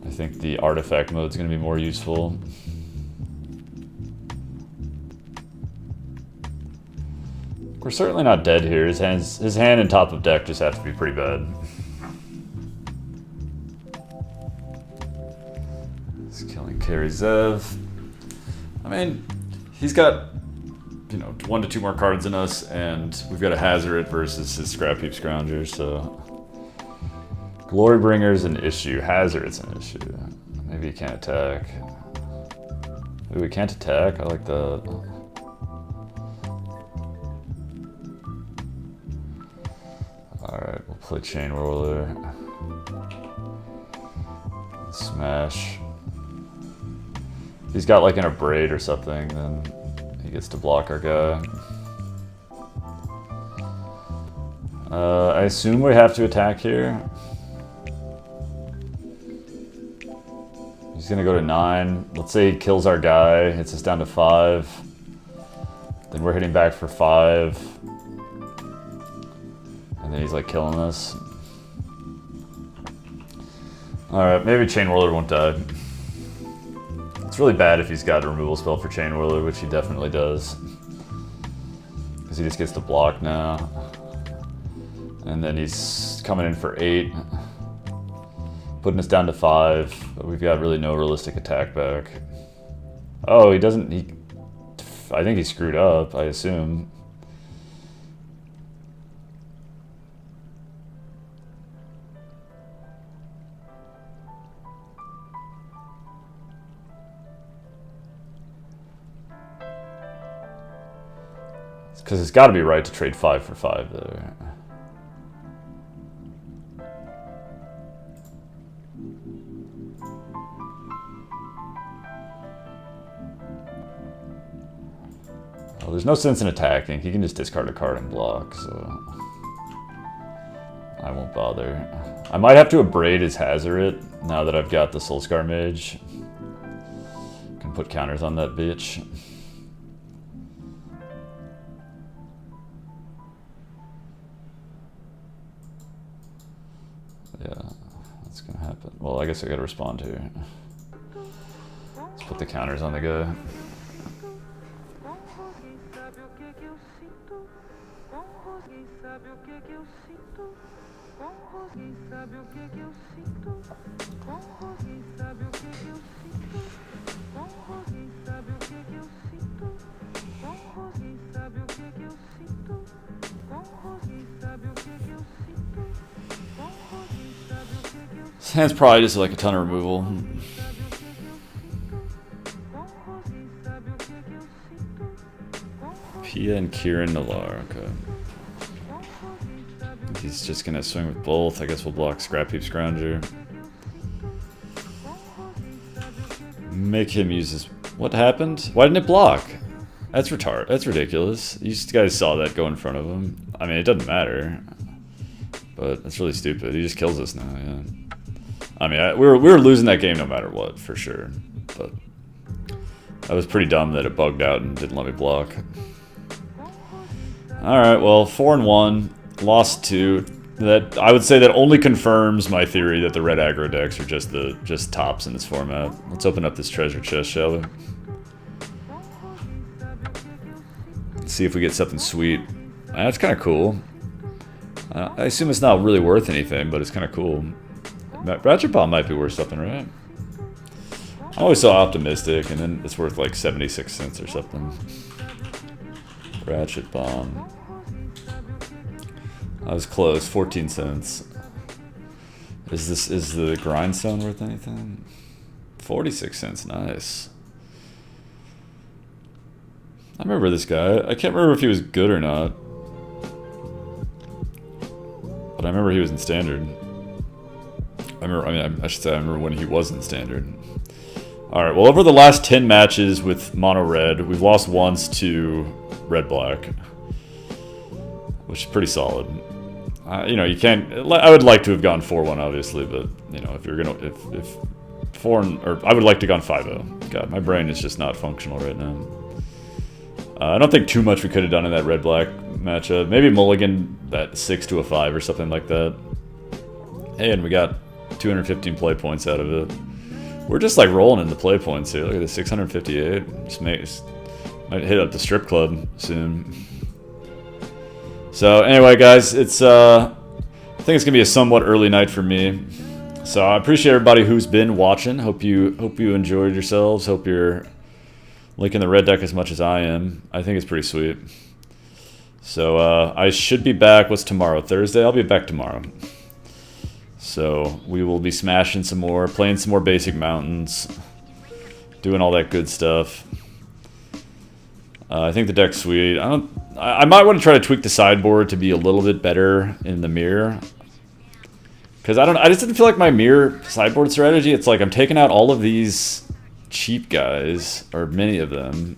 I think the artifact mode is going to be more useful. We're certainly not dead here. His hand and top of deck just have to be pretty bad. He's killing Carry Zev. I mean, he's got, you know, 1 to 2 more cards than us, and we've got a Hazard versus his Scrap Heap Scrounger, so... Glorybringer's an issue. Hazard's an issue. Maybe he can't attack. Maybe we can't attack? I like that. Alright, we'll play Chain Whirler. Smash. If he's got like an Abrade or something, then he gets to block our guy. I assume we have to attack here. He's gonna go to 9. Let's say he kills our guy, hits us down to 5. Then we're hitting back for 5. And then he's like killing us. Alright, maybe Chain Whirler won't die. It's really bad if he's got a removal spell for Chain Whirler, which he definitely does. Because he just gets to block now. And then he's coming in for 8. Putting us down to 5. But we've got really no realistic attack back. Oh, he doesn't... I think he screwed up, I assume. Because it's got to be right to trade 5 for 5 there. Well, there's no sense in attacking. He can just discard a card and block, so I won't bother. I might have to Abrade his Hazoret now that I've got the Soulscar Mage. Can put counters on that bitch. Yeah, that's gonna happen. Well, I guess I gotta respond here. Let's put the counters on the guy. His hand's probably just like a ton of removal. Pia and Kieran Nalar, okay. He's just gonna swing with both. I guess we'll block Scrap Heap Scrounger. Make him use his... What happened? Why didn't it block? That's retarded. That's ridiculous. You guys saw that go in front of him. I mean, it doesn't matter. But that's really stupid. He just kills us now, yeah. I mean, we were losing that game no matter what, for sure. But that was pretty dumb that it bugged out and didn't let me block. Alright, well, 4-1. Lost 2. That I would say that only confirms my theory that the red aggro decks are just tops in this format. Let's open up this treasure chest, shall we? Let's see if we get something sweet. That's kind of cool. I assume it's not really worth anything, but it's kind of cool. Ratchet Bomb might be worth something, right? I'm always so optimistic, and then it's worth like 76 cents or something. Ratchet Bomb. I was close, 14 cents. Is the grindstone worth anything? 46 cents, nice. I remember this guy. I can't remember if he was good or not. But I remember he was in standard. I should say I remember when he was in Standard. Alright, well over the last 10 matches with Mono Red, we've lost once to Red Black. Which is pretty solid. You know, you can't... I would like to have gone 4-1 obviously, but, you know, if you're gonna... If 4... Or I would like to have gone 5-0. God, my brain is just not functional right now. I don't think too much we could have done in that Red-Black matchup. Maybe mulligan that 6 to a 5 or something like that. Hey, and we got 215 play points out of it. We're just like rolling in the play points here. Look at this, 658. Just might hit up the strip club soon. So anyway, guys, it's I think it's gonna be a somewhat early night for me. So I appreciate everybody who's been watching. Hope you enjoyed yourselves. Hope you're liking the red deck as much as I am. I think it's pretty sweet. So I should be back. What's tomorrow? Thursday? I'll be back tomorrow. So we will be smashing some more, playing some more basic mountains, doing all that good stuff. I think the deck's sweet. I might want to try to tweak the sideboard to be a little bit better in the mirror. Because I just didn't feel like my mirror sideboard strategy. It's like I'm taking out all of these cheap guys, or many of them.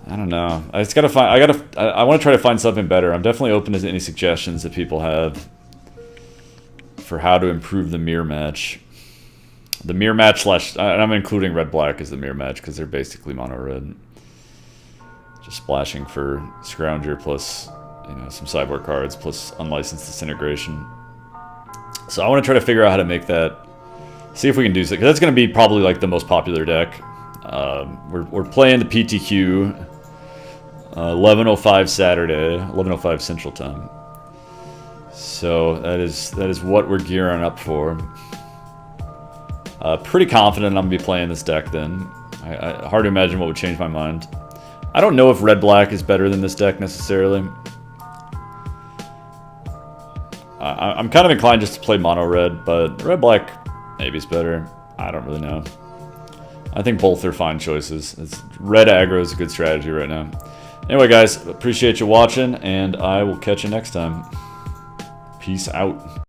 I don't know. I just gotta find. I want to try to find something better. I'm definitely open to any suggestions that people have for how to improve the mirror match. The mirror match slash... I'm including red black as the mirror match because they're basically mono red. Just splashing for Scrounger plus, you know, some sideboard cards plus unlicensed disintegration. So I want to try to figure out how to make that. See if we can do something, because that's going to be probably like the most popular deck. We're playing the PTQ 11:05 Saturday, 11:05 Central Time. So that is what we're gearing up for. Pretty confident I'm gonna be playing this deck then. Hard to imagine what would change my mind. I don't know if red black is better than this deck necessarily. I'm kind of inclined just to play mono red, but red black maybe is better. I don't really know. I think both are fine choices. Red aggro is a good strategy right now. Anyway, guys, appreciate you watching, and I will catch you next time. Peace out.